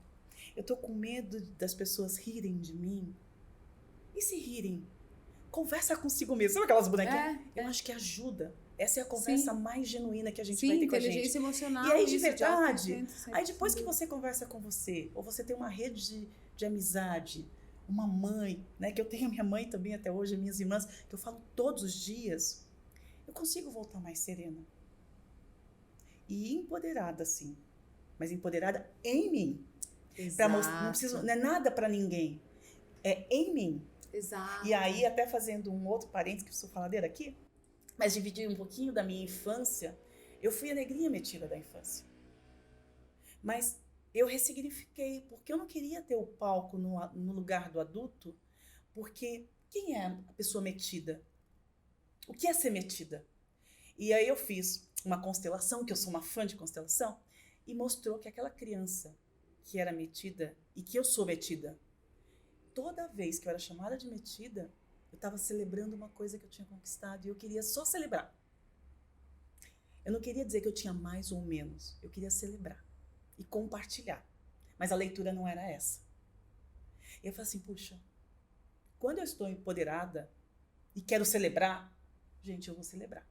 Eu tô com medo das pessoas rirem de mim? E se rirem? Conversa consigo mesmo. Sabe aquelas bonequinhas? Eu acho que ajuda. Essa é a conversa mais genuína que a gente vai ter com a gente. Inteligência emocional. E aí, de verdade, aí depois que você conversa com você, ou você tem uma rede de amizade, uma mãe, né, que eu tenho a minha mãe também até hoje, as minhas irmãs, que eu falo todos os dias, eu consigo voltar mais serena. E empoderada, sim. Mas empoderada em mim. Exato. Não é nada pra ninguém. É em mim. Exato. E aí, até fazendo um outro parênteses, que eu sou faladeira aqui, mas dividir um pouquinho da minha infância, eu fui a negrinha metida da infância. Mas eu ressignifiquei, porque eu não queria ter o palco no lugar do adulto, porque quem é a pessoa metida? O que é ser metida? E aí eu fiz uma constelação, que eu sou uma fã de constelação, e mostrou que aquela criança que era metida, e que eu sou metida, toda vez que eu era chamada de metida, eu estava celebrando uma coisa que eu tinha conquistado, e eu queria só celebrar. Eu não queria dizer que eu tinha mais ou menos, eu queria celebrar e compartilhar. Mas a leitura não era essa. E eu falei assim, puxa, quando eu estou empoderada e quero celebrar, gente, eu vou celebrar.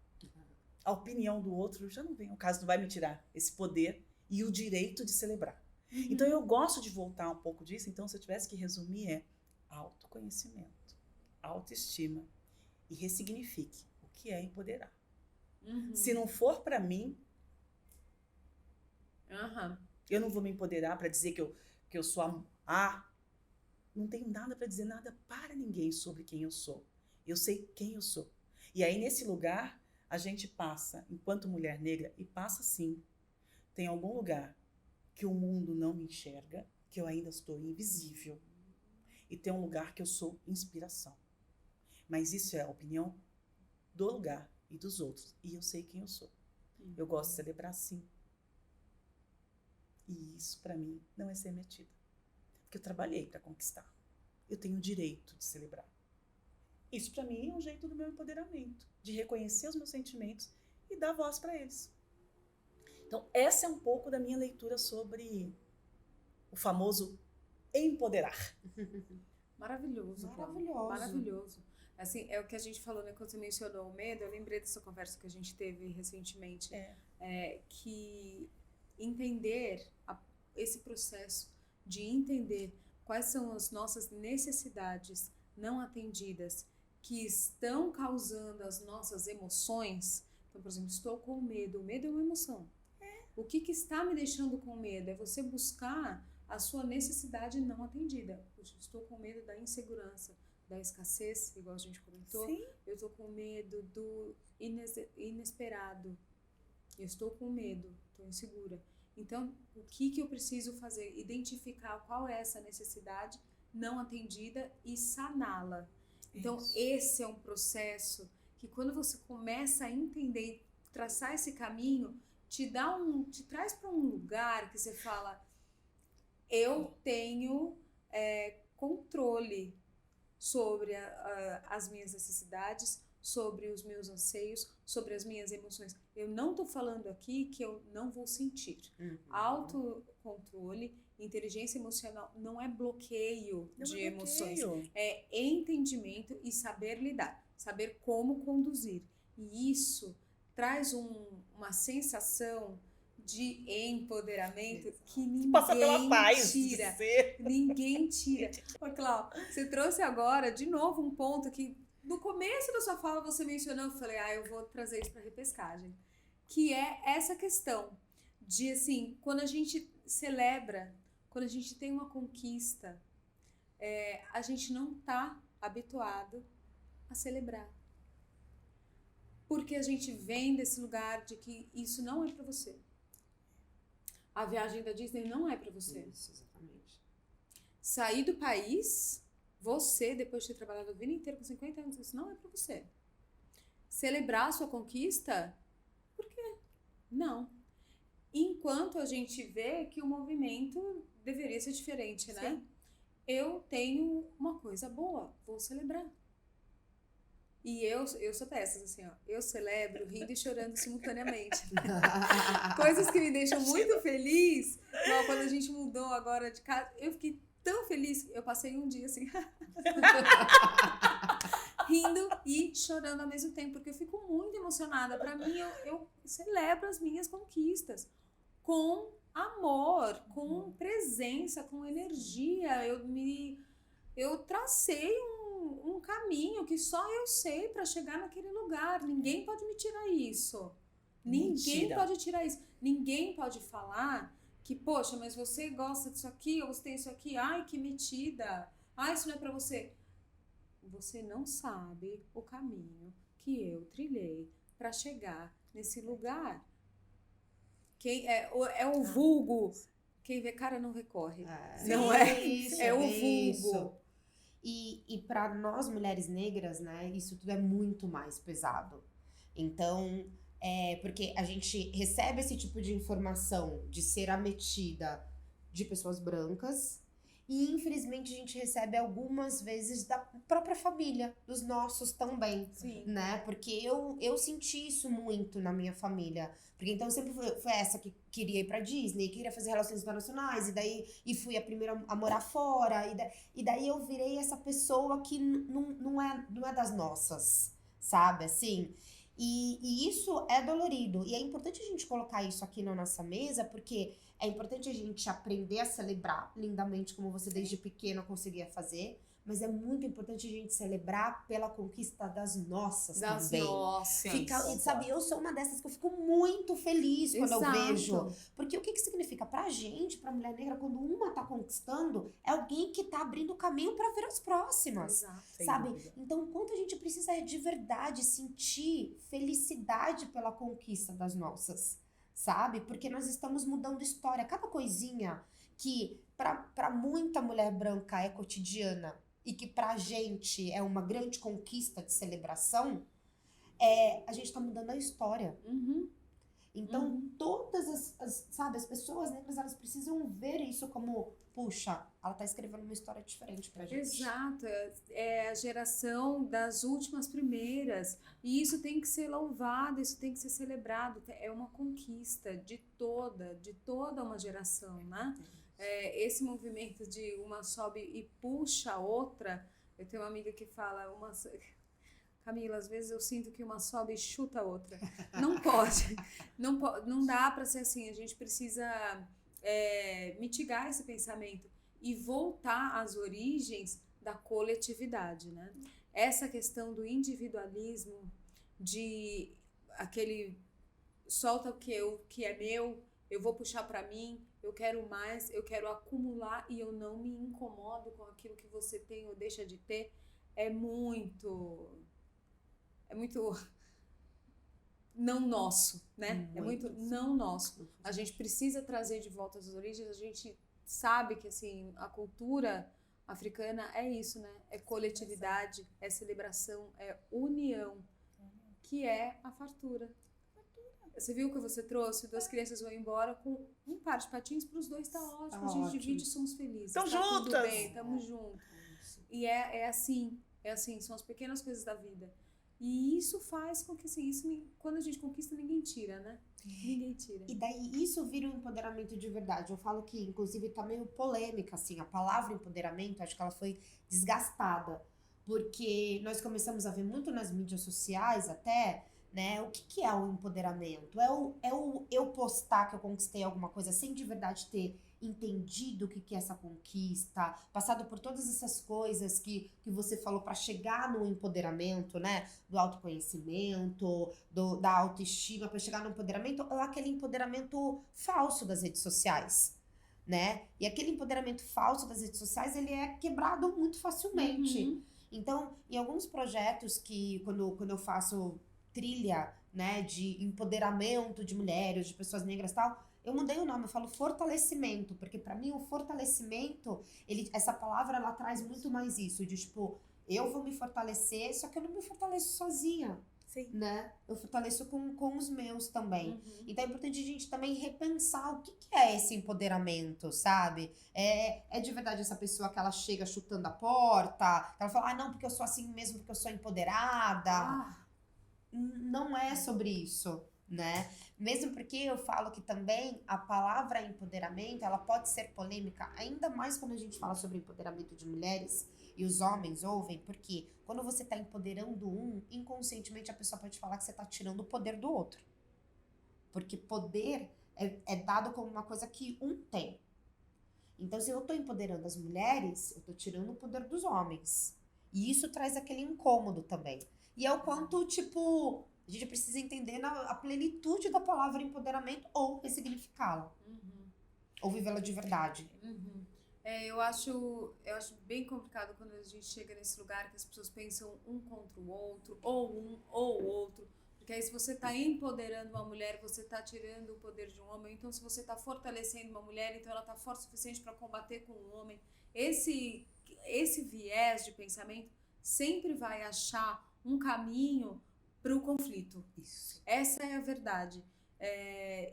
A opinião do outro já não vem ao caso, não vai me tirar esse poder e o direito de celebrar. Então eu gosto de voltar um pouco disso, então se eu tivesse que resumir é autoconhecimento, autoestima e ressignifique o que é empoderar. Se não for para mim, eu não vou me empoderar para dizer que eu sou não tenho nada para dizer nada para ninguém sobre quem eu sou. Eu sei quem eu sou. E aí, nesse lugar, a gente passa, enquanto mulher negra, e passa sim, tem algum lugar que o mundo não me enxerga, que eu ainda estou invisível. E tem um lugar que eu sou inspiração. Mas isso é a opinião do lugar e dos outros. E eu sei quem eu sou. Eu gosto de celebrar sim. E isso, para mim, não é ser metida. Porque eu trabalhei para conquistar. Eu tenho o direito de celebrar. Isso, para mim, é um jeito do meu empoderamento. De reconhecer os meus sentimentos e dar voz para eles. Então, essa é um pouco da minha leitura sobre o famoso empoderar. Maravilhoso. Maravilhoso. Maravilhoso. Assim, é o que a gente falou, né? Quando você mencionou o medo, eu lembrei dessa conversa que a gente teve recentemente. Que entender esse processo de entender quais são as nossas necessidades não atendidas que estão causando as nossas emoções. Então, por exemplo, estou com medo. O medo é uma emoção. O que está me deixando com medo? É você buscar a sua necessidade não atendida. Puxa, estou com medo da insegurança, da escassez, igual a gente comentou. Sim. Eu estou com medo do inesperado. Eu estou com medo, estou insegura. Então, o que eu preciso fazer? Identificar qual é essa necessidade não atendida e saná-la. Então, esse é um processo que quando você começa a entender, traçar esse caminho, te traz para um lugar que você fala, eu tenho controle sobre as minhas necessidades, sobre os meus anseios, sobre as minhas emoções. Eu não estou falando aqui que eu não vou sentir. Autocontrole, inteligência emocional não é bloqueio de emoções. É entendimento e saber lidar, saber como conduzir. E isso traz uma sensação de empoderamento que ninguém passa pela paz tira. de ser. Ninguém tira. Ô, Cláudia, você trouxe agora, de novo, um ponto que no começo da sua fala você mencionou, eu falei, eu vou trazer isso para repescagem. Que é essa questão de, assim, quando a gente celebra, quando a gente tem uma conquista, a gente não está habituado a celebrar. Porque a gente vem desse lugar de que isso não é para você. A viagem da Disney não é para você. Isso, exatamente. Sair do país, você, depois de ter trabalhado a vida inteira com 50 anos, isso não é para você. Celebrar a sua conquista, por quê? Não. Enquanto a gente vê que o movimento deveria ser diferente, né? Sim. Eu tenho uma coisa boa, vou celebrar. E eu sou dessas, assim, ó. Eu celebro rindo e chorando simultaneamente. Coisas que me deixam muito feliz. Igual quando a gente mudou agora de casa, eu fiquei tão feliz. Eu passei um dia assim, rindo e chorando ao mesmo tempo, porque eu fico muito emocionada. Pra mim, eu celebro as minhas conquistas com amor, com presença, com energia. Eu tracei um caminho que só eu sei para chegar naquele lugar. Ninguém pode me tirar isso. Ninguém pode tirar isso. Ninguém pode falar que, poxa, mas você gosta disso aqui, ou você tem isso aqui, ai, que metida. Ai, isso não é para você. Você não sabe o caminho que eu trilhei para chegar nesse lugar. Quem é o vulgo. Quem vê cara não recorre. Não é? Isso, é o vulgo. Isso. E para nós mulheres negras, né, isso tudo é muito mais pesado. Então, porque a gente recebe esse tipo de informação de ser ametida de pessoas brancas e, infelizmente, a gente recebe algumas vezes da própria família, dos nossos também. Sim. Né? Porque eu senti isso muito na minha família. Porque então eu sempre fui essa que queria ir pra Disney, queria fazer relações internacionais, e fui a primeira a morar fora, e daí eu virei essa pessoa que não é das nossas, sabe, assim? E isso é dolorido, e é importante a gente colocar isso aqui na nossa mesa, porque é importante a gente aprender a celebrar lindamente, como você desde pequena conseguia fazer, mas é muito importante a gente celebrar pela conquista das nossas também. Nossas. Sabe, eu sou uma dessas que eu fico muito feliz quando eu vejo. Porque o que significa? Pra gente, pra mulher negra, quando uma tá conquistando, é alguém que tá abrindo o caminho pra ver as próximas. Exato. Sabe? Então, o quanto a gente precisa de verdade sentir felicidade pela conquista das nossas. Sabe? Porque nós estamos mudando história. Cada coisinha que pra muita mulher branca é cotidiana, e que pra gente é uma grande conquista de celebração, a gente tá mudando a história. Então, todas sabe, as pessoas negras, elas precisam ver isso como, puxa, ela tá escrevendo uma história diferente pra gente. Exato, é a geração das últimas primeiras, e isso tem que ser louvado, isso tem que ser celebrado, é uma conquista de toda uma geração, né? Esse movimento de uma sobe e puxa a outra, eu tenho uma amiga que fala, Camila, às vezes eu sinto que uma sobe e chuta a outra. Não pode. Não dá para ser assim. A gente precisa mitigar esse pensamento e voltar às origens da coletividade, né? Essa questão do individualismo, de aquele solta o que é meu, eu vou puxar para mim, eu quero mais, eu quero acumular e eu não me incomodo com aquilo que você tem ou deixa de ter, é muito não nosso, né? É muito não nosso. A gente precisa trazer de volta as origens, a gente sabe que, assim, a cultura africana é isso, né? É coletividade, é celebração, é união, que é a fartura. Você viu que você trouxe? 2 crianças vão embora com um par de patins, para os 2 tá ótimo, a gente divide e somos felizes. Estão tá juntas! Tudo bem, estamos juntos. E é assim, são as pequenas coisas da vida. E isso faz com que, assim, quando a gente conquista, ninguém tira, né? Ninguém tira. E daí isso vira um empoderamento de verdade. Eu falo que, inclusive, tá meio polêmica, assim, a palavra empoderamento, acho que ela foi desgastada. Porque nós começamos a ver muito nas mídias sociais até, né, o que é o empoderamento? É o eu postar que eu conquistei alguma coisa sem de verdade ter entendido o que é essa conquista, passado por todas essas coisas que você falou para chegar no empoderamento, né? Do autoconhecimento, da autoestima, para chegar no empoderamento, ou aquele empoderamento falso das redes sociais, né? E aquele empoderamento falso das redes sociais, ele é quebrado muito facilmente. Então, em alguns projetos que, quando eu faço trilha, né, de empoderamento de mulheres, de pessoas negras e tal, eu mudei o nome, eu falo fortalecimento, porque pra mim o fortalecimento, essa palavra, ela traz muito mais isso, de tipo, eu vou me fortalecer, só que eu não me fortaleço sozinha, né? Eu fortaleço com os meus também. Então é importante a gente também repensar o que é esse empoderamento, sabe? É de verdade essa pessoa que ela chega chutando a porta, ela fala, não, porque eu sou assim mesmo, porque eu sou empoderada. Não é sobre isso, né? Mesmo porque eu falo que também a palavra empoderamento, ela pode ser polêmica, ainda mais quando a gente fala sobre empoderamento de mulheres e os homens ouvem, porque quando você tá empoderando um, inconscientemente a pessoa pode falar que você tá tirando o poder do outro. Porque poder é dado como uma coisa que um tem. Então, se eu tô empoderando as mulheres, eu tô tirando o poder dos homens. E isso traz aquele incômodo também. E é o quanto, tipo, a gente precisa entender a plenitude da palavra empoderamento ou ressignificá-la. Ou vivê-la de verdade. Eu acho bem complicado quando a gente chega nesse lugar que as pessoas pensam um contra o outro, ou um ou o outro. Porque aí se você está empoderando uma mulher, você está tirando o poder de um homem. Então se você está fortalecendo uma mulher, então ela está forte o suficiente para combater com um homem. Esse viés de pensamento sempre vai achar um caminho para o conflito. Isso. Essa é a verdade.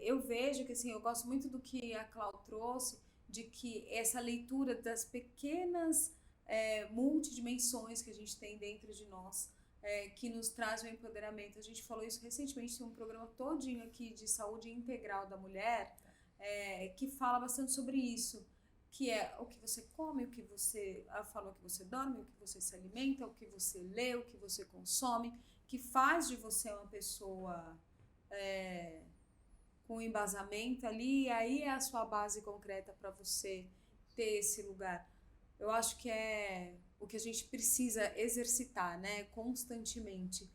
Eu vejo que, assim, eu gosto muito do que a Clau trouxe, de que essa leitura das pequenas multidimensões que a gente tem dentro de nós, que nos traz o empoderamento. A gente falou isso recentemente em um programa todinho aqui de saúde integral da mulher, que fala bastante sobre isso, que é o que você come, o que você falou, o que você dorme, o que você se alimenta, o que você lê, o que você consome, que faz de você uma pessoa com embasamento ali, e aí é a sua base concreta para você ter esse lugar. Eu acho que é o que a gente precisa exercitar, né, constantemente.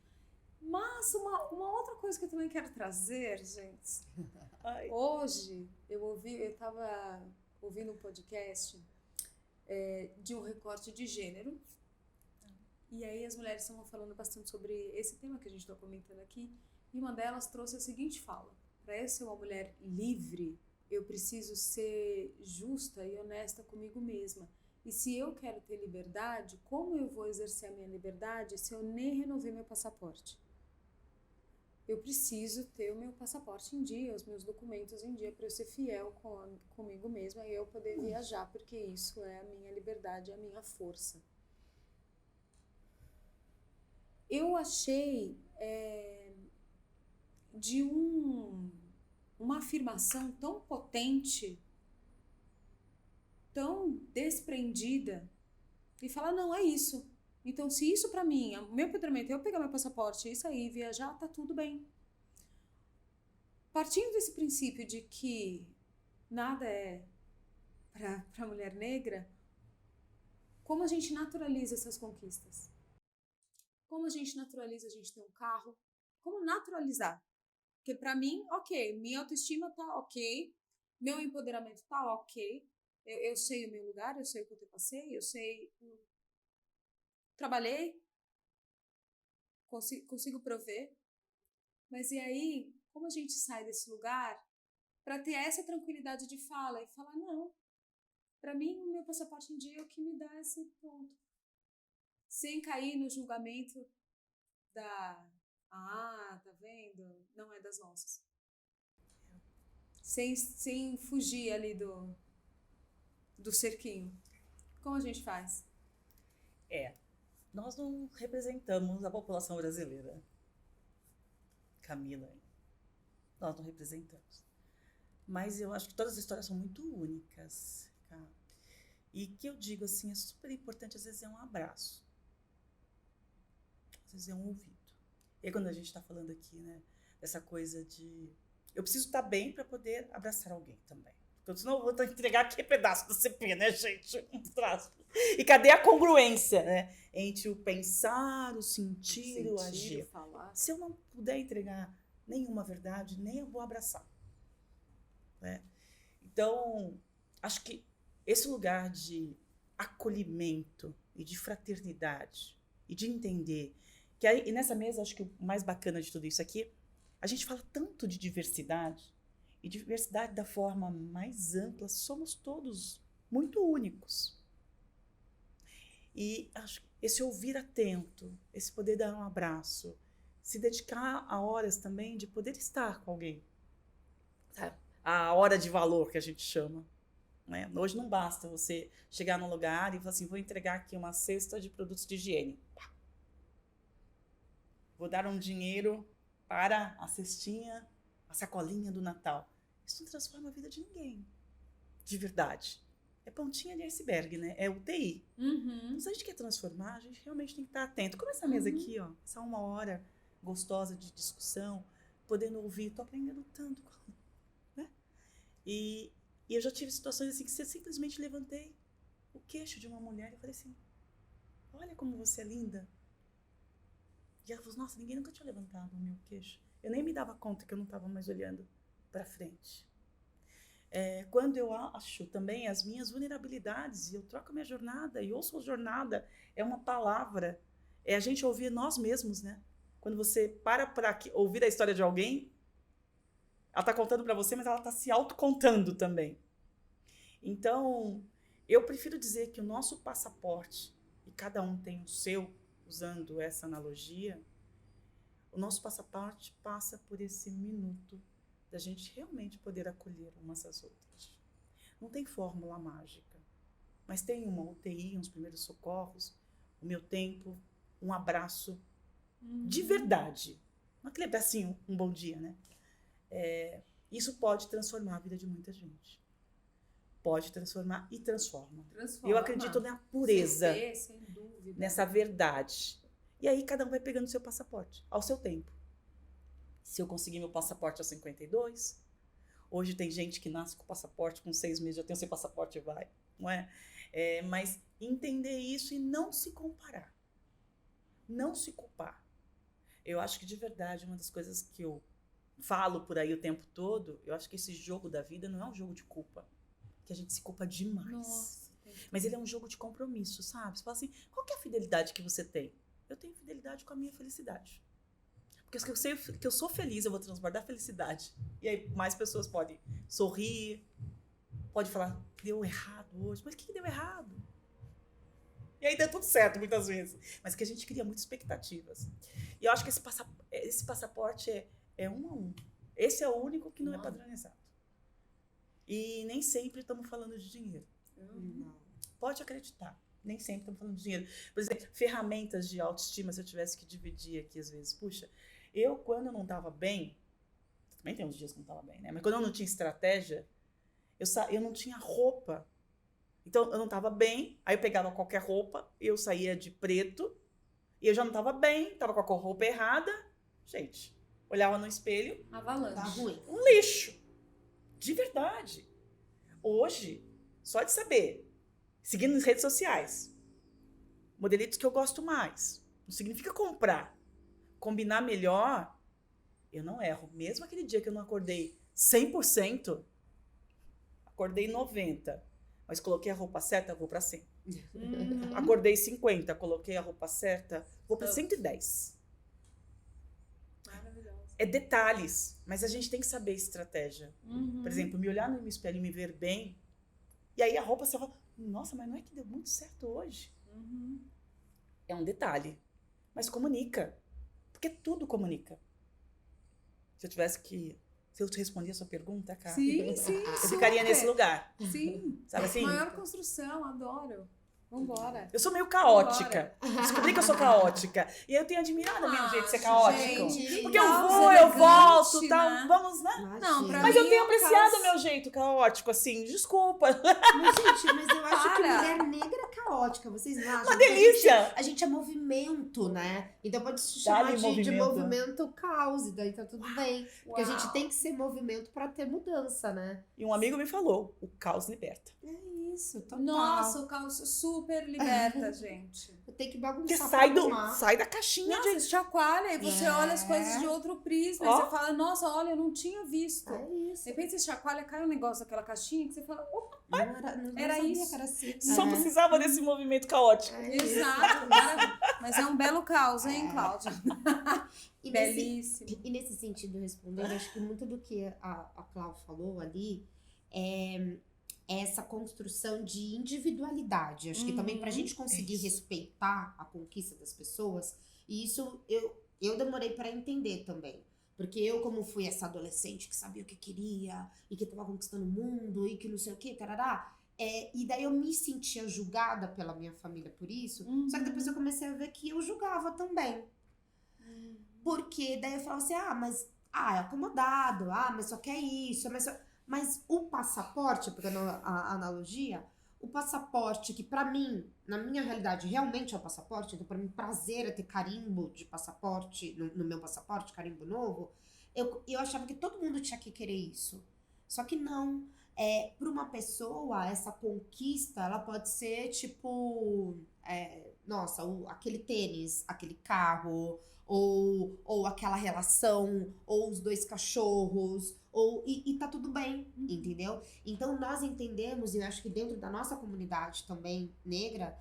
Mas uma outra coisa que eu também quero trazer, gente. Hoje eu estava ouvindo um podcast de um recorte de gênero. E aí as mulheres estavam falando bastante sobre esse tema que a gente está comentando aqui. E uma delas trouxe a seguinte fala: para eu ser uma mulher livre, eu preciso ser justa e honesta comigo mesma. E se eu quero ter liberdade, como eu vou exercer a minha liberdade se eu nem renovei meu passaporte? eu preciso ter o meu passaporte em dia, os meus documentos em dia, para eu ser fiel comigo mesma e eu poder viajar, porque isso é a minha liberdade, a minha força. Eu achei de uma afirmação tão potente, tão desprendida, e falar, não, é isso. Então, se isso pra mim, o meu empoderamento, eu pegar meu passaporte e sair, viajar, tá tudo bem. Partindo desse princípio de que nada é pra mulher negra, como a gente naturaliza essas conquistas? Como a gente naturaliza a gente ter um carro? Como naturalizar? Porque pra mim, ok, minha autoestima tá ok, meu empoderamento tá ok, eu sei o meu lugar, eu sei o que eu passei, eu sei... Trabalhei, consigo prover, mas e aí, como a gente sai desse lugar para ter essa tranquilidade de fala e falar, não, para mim o meu passaporte em dia é o que me dá esse ponto. Sem cair no julgamento tá vendo? Não é das nossas. Sem fugir ali do cerquinho. Como a gente faz? Nós não representamos a população brasileira. Camila, nós não representamos. Mas eu acho que todas as histórias são muito únicas. Tá? E que eu digo assim, é super importante, às vezes é um abraço. Às vezes é um ouvido. E aí, quando a gente está falando aqui, né, dessa coisa de... Eu preciso estar bem para poder abraçar alguém também. Porque senão eu vou entregar aqui pedaço do CP, né, gente? Um traço. E cadê a congruência, né? Entre o pensar, o sentir, o agir. Falar. Se eu não puder entregar nenhuma verdade, nem eu vou abraçar. Né? Então, acho que esse lugar de acolhimento e de fraternidade e de entender que aí, e nessa mesa, acho que o mais bacana de tudo isso aqui, a gente fala tanto de diversidade, e diversidade da forma mais ampla, somos todos muito únicos. E acho que esse ouvir atento, esse poder dar um abraço, se dedicar a horas também de poder estar com alguém. Sabe? A hora de valor que a gente chama. Né? Hoje não basta você chegar num lugar e falar assim, vou entregar aqui uma cesta de produtos de higiene. Vou dar um dinheiro para a cestinha, a sacolinha do Natal. Isso não transforma a vida de ninguém. De verdade. É pontinha de iceberg, né? É UTI. Então, se a gente quer transformar, a gente realmente tem que estar atento. Como essa mesa aqui, ó. Essa 1 hora gostosa de discussão, podendo ouvir. Tô aprendendo tanto. Né? E eu já tive situações assim que eu simplesmente levantei o queixo de uma mulher e falei assim, olha como você é linda. E ela falou, nossa, ninguém nunca tinha levantado o meu queixo. Eu nem me dava conta que eu não estava mais olhando para frente. Quando eu acho também as minhas vulnerabilidades, e eu troco a minha jornada, e ouço a jornada, é uma palavra, é a gente ouvir nós mesmos, né? Quando você para ouvir a história de alguém, ela está contando para você, mas ela está se autocontando também. Então, eu prefiro dizer que o nosso passaporte, e cada um tem o seu, usando essa analogia, o nosso passaporte passa por esse minuto da gente realmente poder acolher umas às outras. Não tem fórmula mágica, mas tem uma UTI, uns primeiros socorros, o meu tempo, um abraço de verdade. Não aquele abracinho, um bom dia, né? Isso pode transformar a vida de muita gente. Pode transformar e transforma. Eu acredito na pureza, sem dúvida, nessa verdade. E aí cada um vai pegando o seu passaporte, ao seu tempo. Se eu conseguir meu passaporte aos 52, hoje tem gente que nasce com passaporte, com 6 meses já tem o seu passaporte e vai, não é? Mas entender isso e não se comparar. Não se culpar. Eu acho que de verdade, uma das coisas que eu falo por aí o tempo todo, eu acho que esse jogo da vida não é um jogo de culpa, que a gente se culpa demais. Nossa, mas ele é um jogo de compromisso, sabe? Você fala assim, qual que é a fidelidade que você tem? Eu tenho fidelidade com a minha felicidade. Porque eu sei que eu sou feliz, eu vou transbordar felicidade. E aí mais pessoas podem sorrir, pode falar, deu errado hoje. Mas o que deu errado? E aí deu tudo certo, muitas vezes. Mas que a gente cria muitas expectativas. E eu acho que esse passaporte É um a um. Esse é o único que não é Nossa. padronizado. E nem sempre estamos falando de dinheiro. Não. Pode acreditar. Nem sempre estamos falando de dinheiro. Por exemplo, ferramentas de autoestima, se eu tivesse que dividir aqui às vezes. Puxa, quando eu não estava bem, também tem uns dias que não estava bem, né? Mas quando eu não tinha estratégia, eu não tinha roupa. Então, eu não estava bem, aí eu pegava qualquer roupa, eu saía de preto, e eu já não estava bem, estava com a roupa errada. Gente, olhava no espelho, Avalanche. Tá ruim. um lixo. De verdade. Hoje, só de saber, seguindo nas redes sociais, modelitos que eu gosto mais. Não significa comprar. Combinar melhor, eu não erro. Mesmo aquele dia que eu não acordei 100%, acordei 90%. Mas coloquei a roupa certa, vou para 100. Acordei 50%, coloquei a roupa certa, vou para 110. Maravilhoso. É detalhes, mas a gente tem que saber estratégia. Por exemplo, me olhar no espelho e me ver bem. E aí a roupa, você fala, nossa, mas não é que deu muito certo hoje. É um detalhe. Mas comunica. Porque tudo comunica. Se eu te respondi a sua pergunta, cara, Sim, sim. eu ficaria nesse lugar. Sim. Sabe assim? Maior construção, adoro. Vambora. Eu sou meio caótica. Descobri que eu sou caótica. E eu tenho admirado o meu jeito de ser caótico. Gente, Porque eu caos vou, eu elegante, volto, tal. né? Vamos, né? Não, pra Mas mim eu tenho é um apreciado caos. o meu jeito caótico, assim. Desculpa. Mas, gente, mas eu acho que Para. mulher negra é caótica, vocês não acham? Uma Porque delícia. A gente é movimento, né? Então pode se Dá-lhe chamar de movimento. movimento caos, e daí tá tudo bem. Porque a Uau. gente tem que ser movimento pra ter mudança, né? E um amigo me falou, o caos liberta. É isso, total. Nossa, o caos super liberta, gente. Eu tenho que Porque bagunçar sai da caixinha Nossa, de... chacoalha e você É. olha as coisas de outro prisma. Ó. E você fala, nossa, olha, eu não tinha visto. É isso. De repente você chacoalha, cai um negócio daquela caixinha que você fala, opa, Não Era sabia isso. que era assim. Só É. precisava desse movimento caótico. É isso. exato. maravilha. Mas é um belo caos, hein, Cláudia? E nesse, Belíssimo. e nesse sentido, respondendo, acho que muito do que a Cláudia falou ali é essa construção de individualidade. Acho que também pra gente conseguir Isso. respeitar a conquista das pessoas, e isso eu demorei pra entender também. Porque eu, como fui essa adolescente que sabia o que queria, e que tava conquistando o mundo, e que não sei o que, tarará, e daí eu me sentia julgada pela minha família por isso, só que depois eu comecei a ver que eu julgava também. Porque daí eu falava assim, é acomodado, mas só quer isso, mas o passaporte, pegando a analogia, o passaporte que pra mim, na minha realidade, realmente é o passaporte, então pra mim prazer é ter carimbo de passaporte, no meu passaporte, carimbo novo, eu achava que todo mundo tinha que querer isso. Só que não. Para uma pessoa, essa conquista, ela pode ser tipo, nossa, aquele tênis, aquele carro, ou aquela relação, ou os 2 cachorros, e tá tudo bem, entendeu? Então nós entendemos, e eu acho que dentro da nossa comunidade também negra,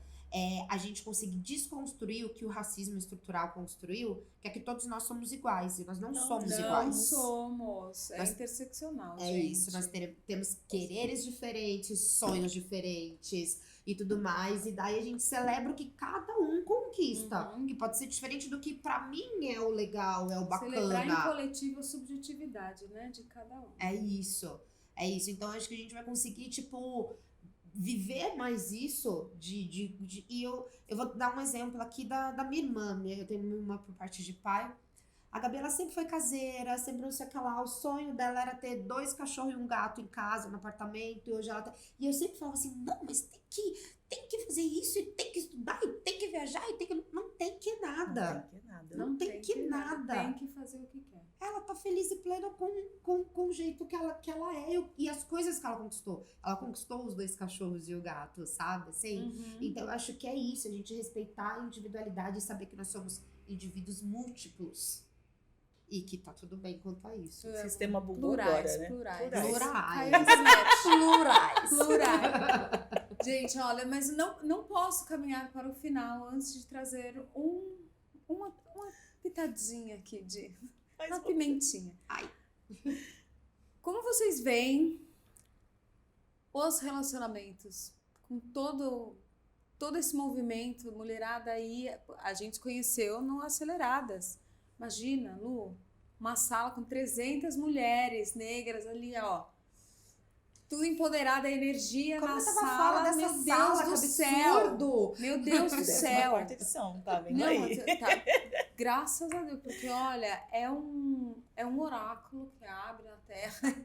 a gente conseguir desconstruir o que o racismo estrutural construiu, que é que todos nós somos iguais, e nós não somos Não iguais. somos. É Nós- interseccional, É gente. isso, nós temos quereres diferentes, sonhos diferentes e tudo mais. E daí a gente celebra o que cada um conquista. Que pode ser diferente do que pra mim é o legal, é o Celebrar em bacana. coletivo a subjetividade, né, de cada um. É isso. É isso. Então acho que a gente vai conseguir, tipo, viver mais isso e eu vou dar um exemplo aqui da minha irmã, né? Eu tenho uma irmã por parte de pai. A Gabi, ela sempre foi caseira, sempre não sei o que lá. O sonho dela era ter 2 cachorros e um gato em casa, no apartamento. E hoje ela E eu sempre falava assim, não, mas tem que fazer isso, e tem que estudar, e tem que viajar, e tem que... Não tem que nada. Não tem que nada. Não tem que nada. Tem que fazer o que quer. Ela tá feliz e plena com o jeito que ela é e as coisas que ela conquistou. Ela conquistou os 2 cachorros e o gato, sabe? Assim? Então eu acho que é isso, a gente respeitar a individualidade e saber que nós somos indivíduos múltiplos. E que tá tudo bem quanto a isso. O sistema bugou Plurais, agora, né? plurais. Plurais. Caiu esse match. Plurais. Plurais. Gente, olha, mas não posso caminhar para o final antes de trazer uma pitadinha aqui de... Mas Uma pimentinha. Ai. Como vocês veem os relacionamentos com todo esse movimento, mulherada aí, a gente conheceu no Aceleradas. Imagina, Lu, uma sala com 300 mulheres negras ali, ó. Tudo empoderada, a energia Como na eu tava sala, fora dessa meu sala, Deus do que céu. absurdo! Meu Deus do céu. 14ª edição, tá vendo Não, aí? tá, graças a Deus, porque olha, é um oráculo que abre na Terra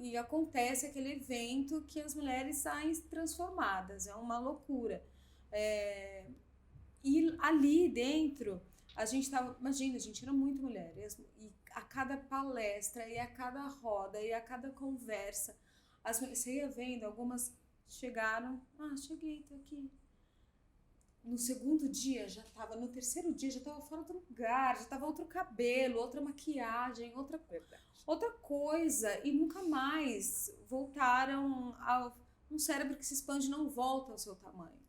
e acontece aquele evento que as mulheres saem transformadas, é uma loucura. E ali dentro, a gente tava, imagina, a gente era muito mulher, e a cada palestra, e a cada roda, e a cada conversa, você ia vendo, algumas chegaram, cheguei, tô aqui. No segundo dia já tava, no terceiro dia já tava fora do lugar, já tava outro cabelo, outra maquiagem, outra coisa, e nunca mais voltaram a um cérebro que se expande não volta ao seu tamanho.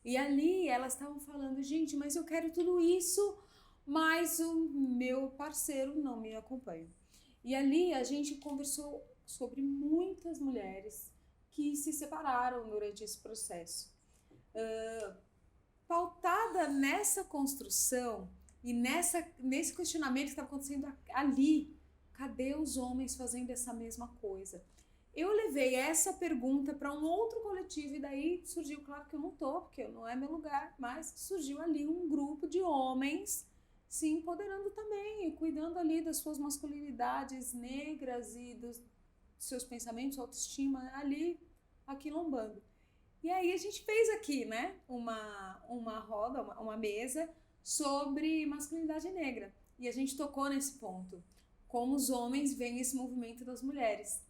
E ali elas estavam falando, gente, mas eu quero tudo isso, mas o meu parceiro não me acompanha. E ali a gente conversou sobre muitas mulheres que se separaram durante esse processo. Pautada nessa construção e nesse questionamento que estava acontecendo ali, cadê os homens fazendo essa mesma coisa? Eu levei essa pergunta para um outro coletivo e daí surgiu, claro que eu não tô, porque não é meu lugar, mas surgiu ali um grupo de homens se empoderando também, cuidando ali das suas masculinidades negras e dos seus pensamentos, autoestima, ali, aquilombando. E aí a gente fez aqui, né, uma roda, uma mesa sobre masculinidade negra. E a gente tocou nesse ponto, como os homens veem esse movimento das mulheres.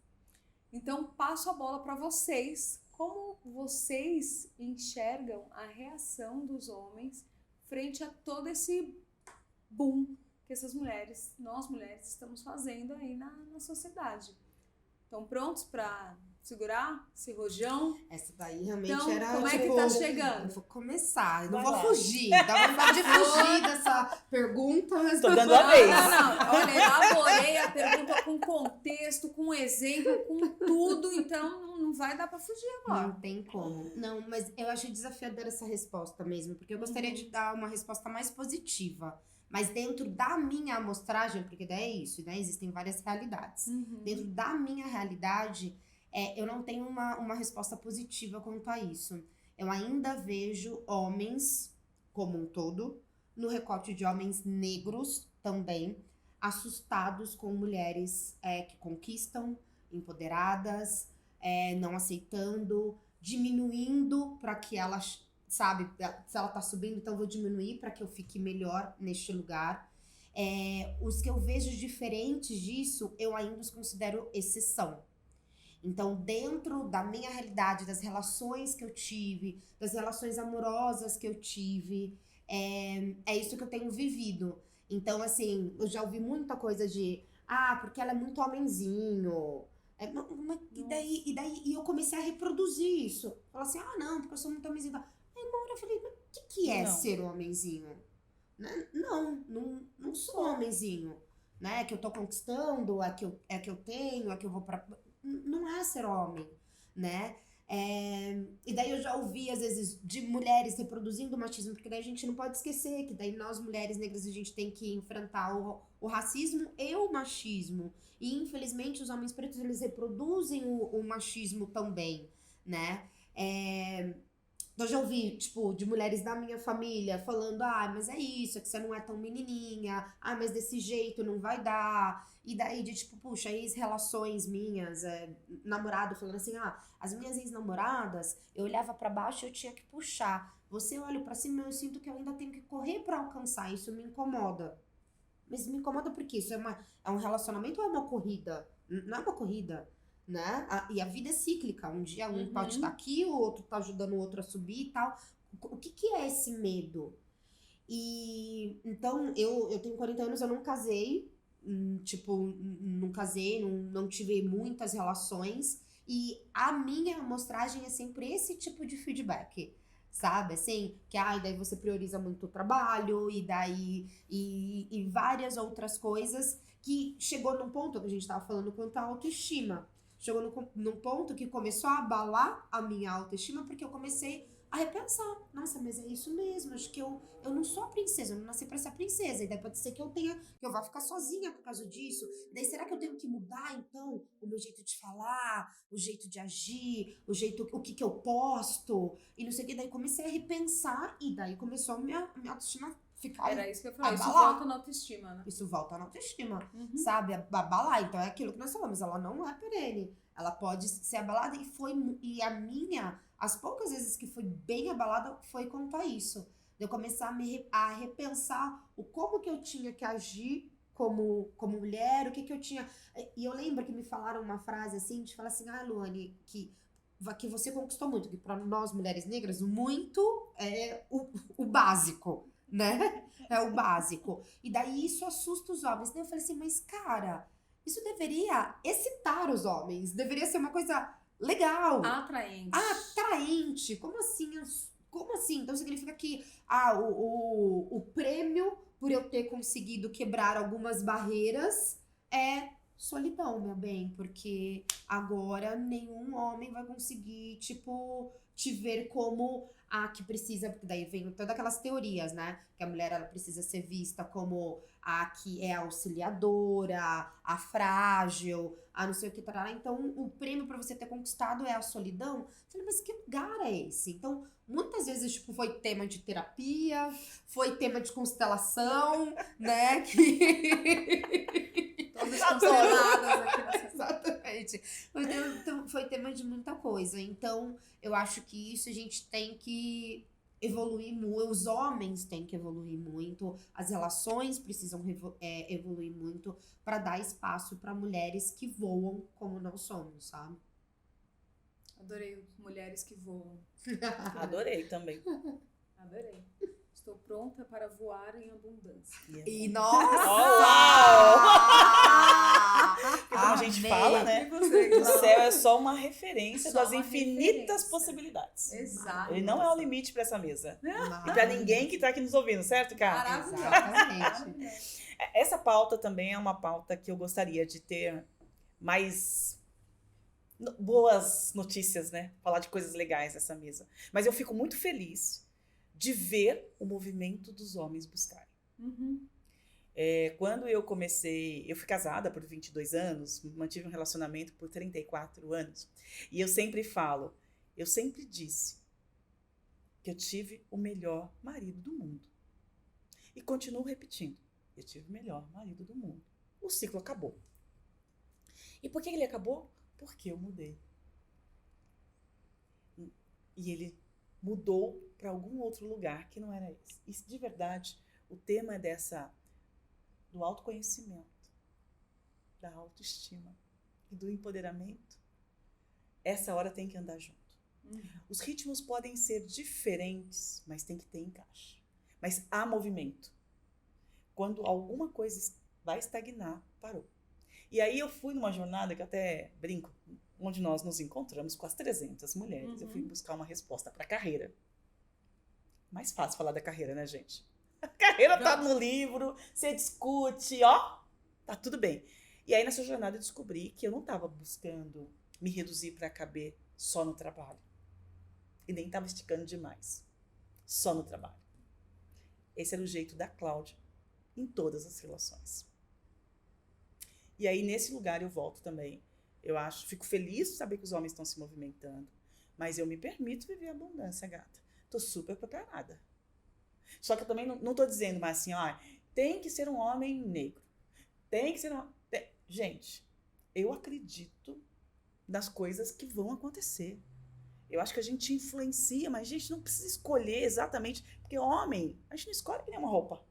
Então, passo a bola para vocês, como vocês enxergam a reação dos homens frente a todo esse boom que essas mulheres, nós mulheres, estamos fazendo aí na sociedade. Estão prontos para segurar esse rojão? Essa daí realmente então, era, como é que tá chegando? Eu vou começar, eu não Vai vou lá. fugir. Dá vontade de fugir dessa pergunta, mas Tô dando a vez. Não. Olha, eu elaborei a pergunta com contexto, com exemplo, com tudo, então não vai dar para fugir agora. não tem como. Não, mas eu acho desafiadora essa resposta mesmo, porque eu gostaria de dar uma resposta mais positiva. Mas dentro da minha amostragem, porque daí é isso, né? Existem várias realidades. Dentro da minha realidade, eu não tenho uma resposta positiva quanto a isso. Eu ainda vejo homens, como um todo, no recorte de homens negros também, assustados com mulheres que conquistam, empoderadas, não aceitando, diminuindo para que elas... Sabe, se ela tá subindo, então eu vou diminuir para que eu fique melhor neste lugar. Os que eu vejo diferentes disso, eu ainda os considero exceção. Então, dentro da minha realidade, das relações que eu tive, das relações amorosas que eu tive, é isso que eu tenho vivido. Então, assim, eu já ouvi muita coisa de, porque ela é muito homenzinho. E eu comecei a reproduzir isso. Falar assim, não, porque eu sou muito homenzinho. Aí uma hora eu falei, mas o que é ser um homenzinho? Não sou homenzinho. Né? Que eu tô conquistando, é que eu tenho, é que eu vou pra... Não é ser homem, né? E daí eu já ouvi, às vezes, de mulheres reproduzindo o machismo, porque daí a gente não pode esquecer que daí nós, mulheres negras, a gente tem que enfrentar o racismo e o machismo. E, infelizmente, os homens pretos, eles reproduzem o machismo também, né? Eu já ouvi, tipo, de mulheres da minha família falando, mas é isso, é que você não é tão menininha, mas desse jeito não vai dar. E daí de, tipo, puxa, ex-relações minhas, namorado falando assim, as minhas ex-namoradas, eu olhava pra baixo e eu tinha que puxar. Você olha pra cima e eu sinto que eu ainda tenho que correr pra alcançar, isso me incomoda. Mas me incomoda porque isso é um relacionamento ou é uma corrida? Não é uma corrida. Né? E a vida é cíclica, um dia um pode estar aqui, o outro tá ajudando o outro a subir e tal. O que é esse medo? E então eu tenho 40 anos, eu não casei, não tive muitas relações, e a minha amostragem é sempre esse tipo de feedback, sabe? Assim, que daí você prioriza muito o trabalho, e daí e várias outras coisas, que chegou num ponto que a gente tava falando quanto à autoestima. Chegou num ponto que começou a abalar a minha autoestima, porque eu comecei a repensar. Nossa, mas é isso mesmo. Acho que eu não sou a princesa, eu não nasci pra ser a princesa. E daí pode ser que eu vá ficar sozinha por causa disso. E daí será que eu tenho que mudar, então, o meu jeito de falar, o jeito de agir, o que que eu posto? E não sei o que. Daí comecei a repensar e daí começou a minha autoestima ficar Era isso que eu falei, isso abalar. volta na autoestima, né? Isso volta na autoestima, Uhum. sabe? Abalar. Então é aquilo que nós falamos, ela não é perene. Ela pode ser abalada e as poucas vezes que fui bem abalada foi quanto a isso. De eu começar a repensar o como que eu tinha que agir como mulher, o que eu tinha... E eu lembro que me falaram uma frase assim, de falar assim, Luane, que você conquistou muito, que para nós mulheres negras, muito é o básico, né? É o básico. E daí isso assusta os homens. Daí eu falei assim, mas cara, isso deveria excitar os homens. Deveria ser uma coisa legal. Atraente. Como assim? Como assim? Então significa que o prêmio por eu ter conseguido quebrar algumas barreiras é solidão, meu bem. Porque agora nenhum homem vai conseguir, tipo, te ver como que precisa, porque daí vem todas aquelas teorias, né? Que a mulher ela precisa ser vista como a que é auxiliadora, a frágil, a não sei o que tarará. Então, o prêmio pra você ter conquistado é a solidão. Eu falei, mas que lugar é esse? Então, muitas vezes, tipo, foi tema de terapia, foi tema de constelação, né? Todas consteladas aqui nessa Exatamente. Foi tema de muita coisa. Então, eu acho que isso a gente tem que evoluir muito. Os homens têm que evoluir muito. As relações precisam evoluir muito para dar espaço para mulheres que voam como nós somos, sabe? Adorei mulheres que voam. Adorei também. Adorei. Estou pronta para voar em abundância. E nossa! Como a gente fala, né? O céu é só uma referência Só das uma infinitas referência. possibilidades. Exato. Ele não é o limite para essa mesa. E para ninguém que tá aqui nos ouvindo, certo, cara? Exatamente. Essa pauta também é uma pauta que eu gostaria de ter mais boas notícias, né? Falar de coisas legais nessa mesa. Mas eu fico muito feliz de ver o movimento dos homens buscarem. Uhum. Quando eu comecei, eu fui casada por 22 anos, mantive um relacionamento por 34 anos, e eu sempre falo, eu sempre disse que eu tive o melhor marido do mundo. E continuo repetindo, eu tive o melhor marido do mundo. O ciclo acabou. E por que ele acabou? Porque eu mudei. E ele mudou para algum outro lugar que não era esse. E de verdade, o tema é do autoconhecimento, da autoestima e do empoderamento. Essa hora tem que andar junto. Os ritmos podem ser diferentes, mas tem que ter encaixe. Mas há movimento. Quando alguma coisa vai estagnar, parou. E aí eu fui numa jornada que eu até brinco, onde nós nos encontramos com as 300 mulheres. Eu fui buscar uma resposta para a carreira. Mais fácil falar da carreira, né, gente? A carreira tá no livro, você discute, ó, tá tudo bem. E aí nessa jornada eu descobri que eu não tava buscando me reduzir para caber só no trabalho. E nem tava esticando demais. Só no trabalho. Esse era o jeito da Cláudia em todas as relações. E aí nesse lugar eu volto também. Eu fico feliz de saber que os homens estão se movimentando, mas eu me permito viver a abundância, gata. Tô super preparada. Só que eu também não tô dizendo mais assim, tem que ser um homem negro. Tem que ser Gente, eu acredito nas coisas que vão acontecer. Eu acho que a gente influencia, mas a gente não precisa escolher exatamente. Porque homem, a gente não escolhe que nem uma roupa.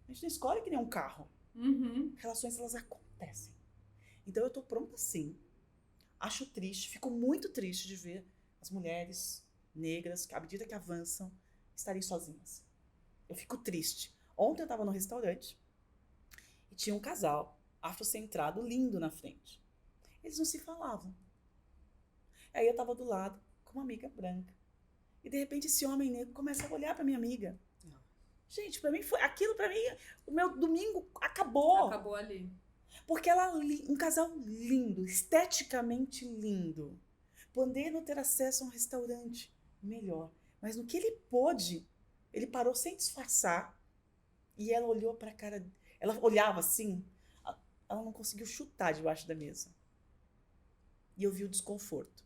A gente não escolhe que nem um carro. Uhum. Relações, elas acontecem. Então eu tô pronta sim. Acho triste, fico muito triste de ver as mulheres negras, que à medida que avançam, estarem sozinhas. Eu fico triste. Ontem eu tava no restaurante e tinha um casal afrocentrado lindo na frente. Eles não se falavam. Aí eu tava do lado com uma amiga branca. E de repente esse homem negro começa a olhar pra minha amiga. Gente, pra mim foi aquilo, pra mim, o meu domingo acabou. Acabou ali. Porque um casal lindo, esteticamente lindo, podendo ter acesso a um restaurante melhor. Mas no que ele pôde, ele parou sem disfarçar. E ela olhou para a cara, ela olhava assim, ela não conseguiu chutar debaixo da mesa. E eu vi o desconforto.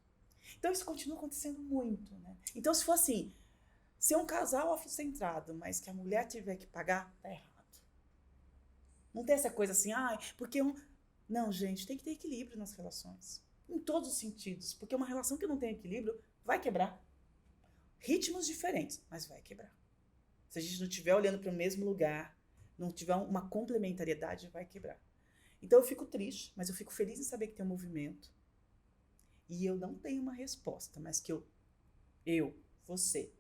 Então isso continua acontecendo muito, né? Então se for assim, se é um casal afrocentrado, mas que a mulher tiver que pagar, tá errado. Não tem essa coisa assim, porque um... Não, gente, tem que ter equilíbrio nas relações. Em todos os sentidos. Porque uma relação que não tem equilíbrio vai quebrar. Ritmos diferentes, mas vai quebrar. Se a gente não estiver olhando para o mesmo lugar, não tiver uma complementariedade, vai quebrar. Então eu fico triste, mas eu fico feliz em saber que tem um movimento. E eu não tenho uma resposta, mas que você,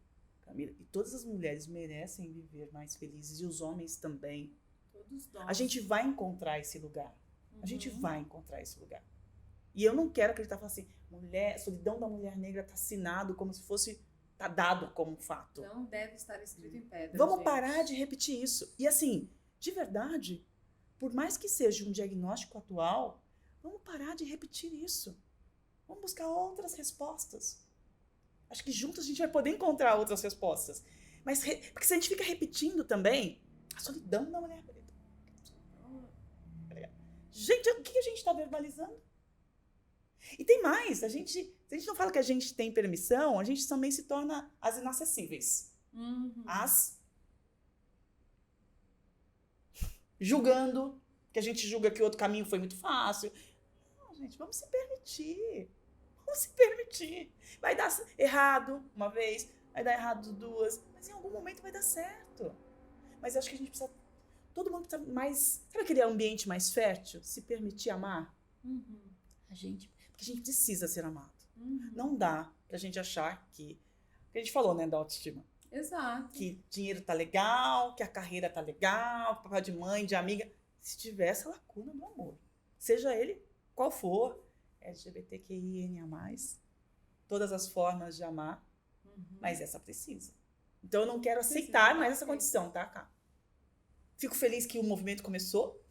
Camila, e todas as mulheres merecem viver mais felizes, e os homens também. Todos nós. A gente vai encontrar esse lugar. A gente vai encontrar esse lugar. E eu não quero acreditar, falar assim, solidão da mulher negra está assinado como se fosse, está dado como um fato. Não deve estar escrito em pedra. Vamos parar de repetir isso. E assim, de verdade, por mais que seja um diagnóstico atual, vamos parar de repetir isso. Vamos buscar outras respostas. Acho que juntos a gente vai poder encontrar outras respostas. Mas porque se a gente fica repetindo também a solidão da mulher preta. Gente, o que a gente está verbalizando? E tem mais, se a gente não fala que a gente tem permissão, a gente também se torna as inacessíveis. As julgando, que a gente julga que o outro caminho foi muito fácil. Não, gente, vamos se permitir. Vamos se permitir. Vai dar errado uma vez, vai dar errado duas, mas em algum momento vai dar certo. Mas eu acho que a gente precisa, todo mundo precisa mais, sabe aquele ambiente mais fértil? Se permitir amar. Porque a gente precisa ser amado. Não dá pra gente achar que a gente falou, né, da autoestima. Exato. Que dinheiro tá legal, que a carreira tá legal, papai de mãe, de amiga. Se tiver essa lacuna do amor, seja ele qual for, LGBTQINA+, todas as formas de amar, mas essa precisa. Então eu não quero aceitar mais essa condição, tá, Cá? Fico feliz que o movimento começou,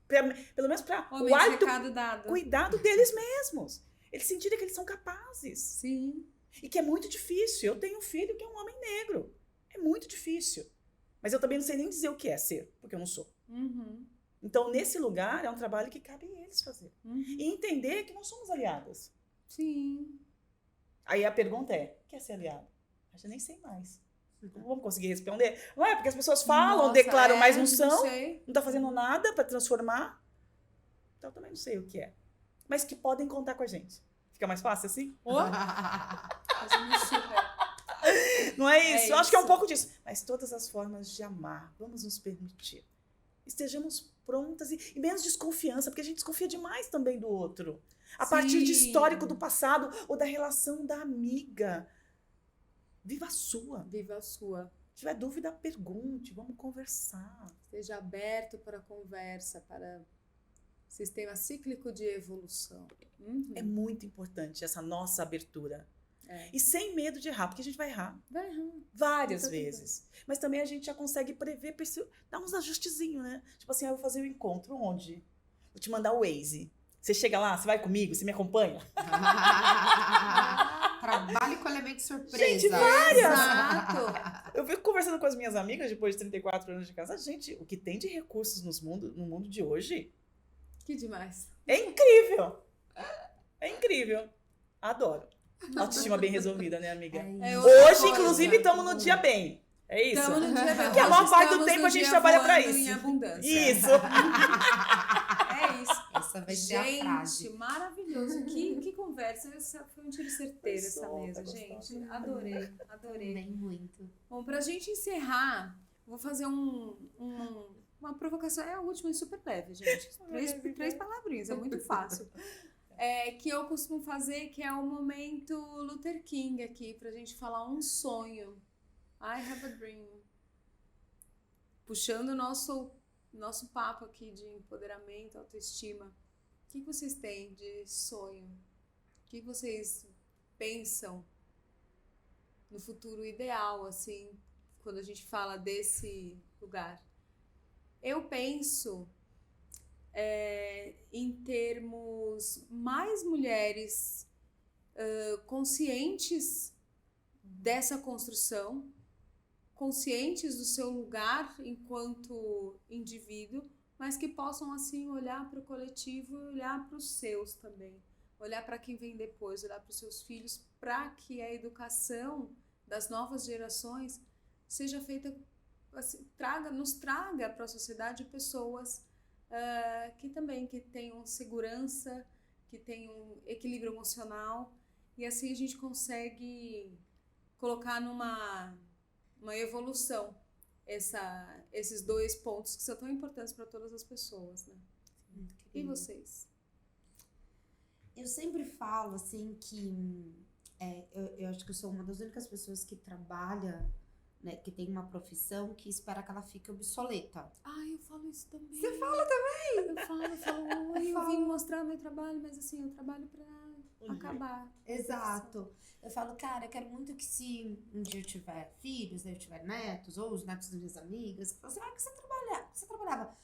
pelo menos para o cuidado deles mesmos. Eles sentirem que eles são capazes. Sim. E que é muito difícil. Eu tenho um filho que é um homem negro. É muito difícil. Mas eu também não sei nem dizer o que é ser, porque eu não sou. Então, nesse lugar, é um trabalho que cabe a eles fazer. E entender que nós somos aliadas. Sim. Aí a pergunta é, quer ser aliado? Eu já nem sei mais. Não vamos conseguir responder? Não é porque as pessoas falam, declaram, mas não são. Não tá fazendo nada para transformar. Então, eu também não sei o que é. Mas que podem contar com a gente. Fica mais fácil assim? Não é isso? Eu acho que é um pouco disso. Mas todas as formas de amar, vamos nos permitir. Estejamos prontas e menos desconfiança, porque a gente desconfia demais também do outro. A partir de histórico do passado ou da relação da amiga. Viva a sua. Viva a sua. Se tiver dúvida, pergunte, vamos conversar. Esteja aberto para a conversa, para sistema cíclico de evolução. É muito importante essa nossa abertura. E sem medo de errar, porque a gente vai errar. Vai errar. Várias vezes. Mas também a gente já consegue prever, dar uns ajustezinhos, né? Tipo assim, eu vou fazer um encontro onde? Vou te mandar o Waze. Você chega lá, você vai comigo, você me acompanha? Trabalhe com elemento surpresa. Gente, várias! Exato. Eu fico conversando com as minhas amigas depois de 34 anos de casa. Gente, o que tem de recursos no mundo de hoje Que demais. é incrível. É incrível. Adoro. Autoestima bem resolvida, né, amiga? Hoje, inclusive, estamos no dia bem. É isso? Estamos no dia bem. Porque a maior parte do tempo a gente trabalha para isso. Em abundância. Isso. É isso. Essa vai ser a frase. Gente, maravilhoso. Que conversa. Essa foi um tiro certeiro, essa mesa, gente. Adorei. Também muito. Bom, pra gente encerrar, vou fazer uma provocação. É a última e super leve, gente. Três palavrinhas, é muito fácil. Que eu costumo fazer, que é o momento Luther King aqui, pra gente falar um sonho. I have a dream. Puxando o nosso papo aqui de empoderamento, autoestima. O que vocês têm de sonho? O que vocês pensam no futuro ideal, assim, quando a gente fala desse lugar? Eu penso em termos mais mulheres conscientes dessa construção, conscientes do seu lugar enquanto indivíduo, mas que possam assim olhar para o coletivo e olhar para os seus também, olhar para quem vem depois, olhar para os seus filhos, para que a educação das novas gerações seja feita, assim, nos traga para a sociedade pessoas que tenham segurança, que tenham equilíbrio emocional, e assim a gente consegue colocar numa evolução esses dois pontos que são tão importantes para todas as pessoas, né? E vocês? Eu sempre falo, assim, que eu acho que eu sou uma das únicas pessoas que trabalha, né, que tem uma profissão que espera que ela fique obsoleta. Eu falo isso também. Você fala também? Eu falo, eu vim mostrar meu trabalho, mas assim, eu trabalho pra acabar. Exato. Eu falo, cara, eu quero muito que se um dia eu tiver filhos, né, eu tiver netos, ou os netos das minhas amigas, que falam assim, que você trabalhava?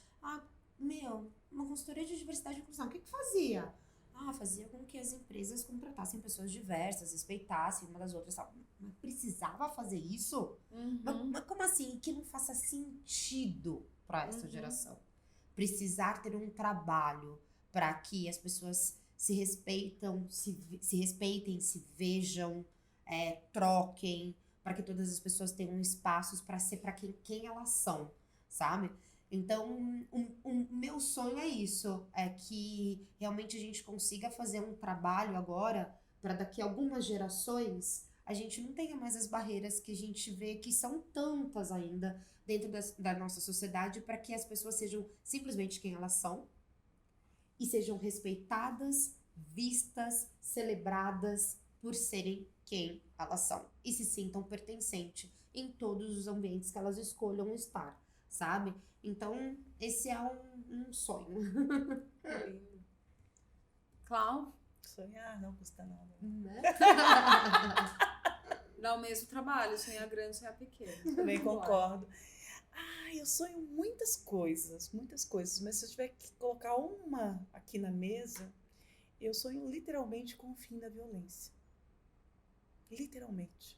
Uma consultoria de diversidade e inclusão. O que fazia? Fazia com que as empresas contratassem pessoas diversas, respeitassem uma das outras. Mas precisava fazer isso? Mas como assim? Que não faça sentido para essa geração. Precisar ter um trabalho para que as pessoas se respeitem, se vejam, troquem, para que todas as pessoas tenham espaços para ser para quem elas são, sabe? Então, o meu sonho é isso, é que realmente a gente consiga fazer um trabalho agora para daqui a algumas gerações a gente não tenha mais as barreiras que a gente vê que são tantas ainda dentro da nossa sociedade, para que as pessoas sejam simplesmente quem elas são e sejam respeitadas, vistas, celebradas por serem quem elas são e se sintam pertencentes em todos os ambientes que elas escolham estar, sabe? Então, esse é um sonho. Clau? Sonhar não custa nada. Né? Dá o mesmo trabalho, sonhar grande, sonhar pequeno. Também concordo. Eu sonho muitas coisas, mas se eu tiver que colocar uma aqui na mesa, eu sonho literalmente com o fim da violência. Literalmente.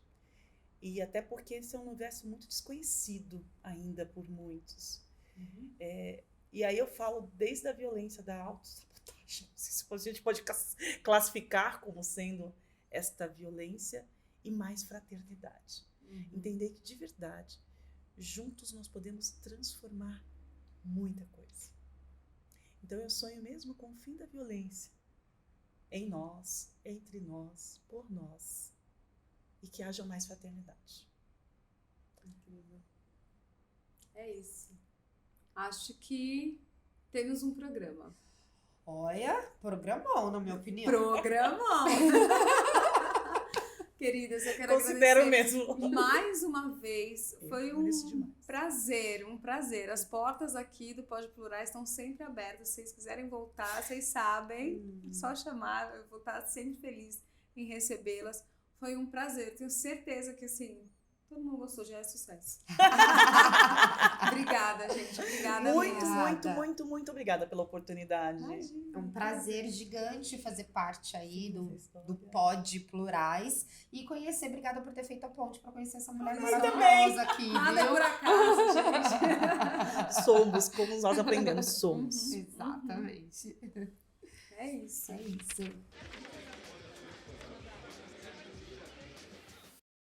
E até porque esse é um universo muito desconhecido ainda por muitos. E aí eu falo desde a violência da autossabotagem, não sei se a gente pode classificar como sendo esta violência, e mais fraternidade. Entender que de verdade, juntos nós podemos transformar muita coisa. Então eu sonho mesmo com o fim da violência, em nós, entre nós, por nós, e que haja mais fraternidade. Incrível. É isso. Acho que temos um programa. Olha, programão, na minha opinião. Programão! Queridas, eu quero Considero agradecer mesmo. mais uma vez. Foi um demais. prazer. As portas aqui do Pode Plural estão sempre abertas. Se vocês quiserem voltar, vocês sabem. Só chamar, eu vou estar sempre feliz em recebê-las. Foi um prazer. Tenho certeza que, assim, todo mundo gostou, já é sucesso. Obrigada, gente. Obrigada mesmo. Muito obrigada pela oportunidade. É um prazer gigante fazer parte aí do Pod Plurais e conhecer. Obrigada por ter feito a ponte para conhecer essa mulher maravilhosa aqui. Nada é viu? por acaso, gente. Somos, como nós aprendemos, somos. Exatamente. É isso. É isso.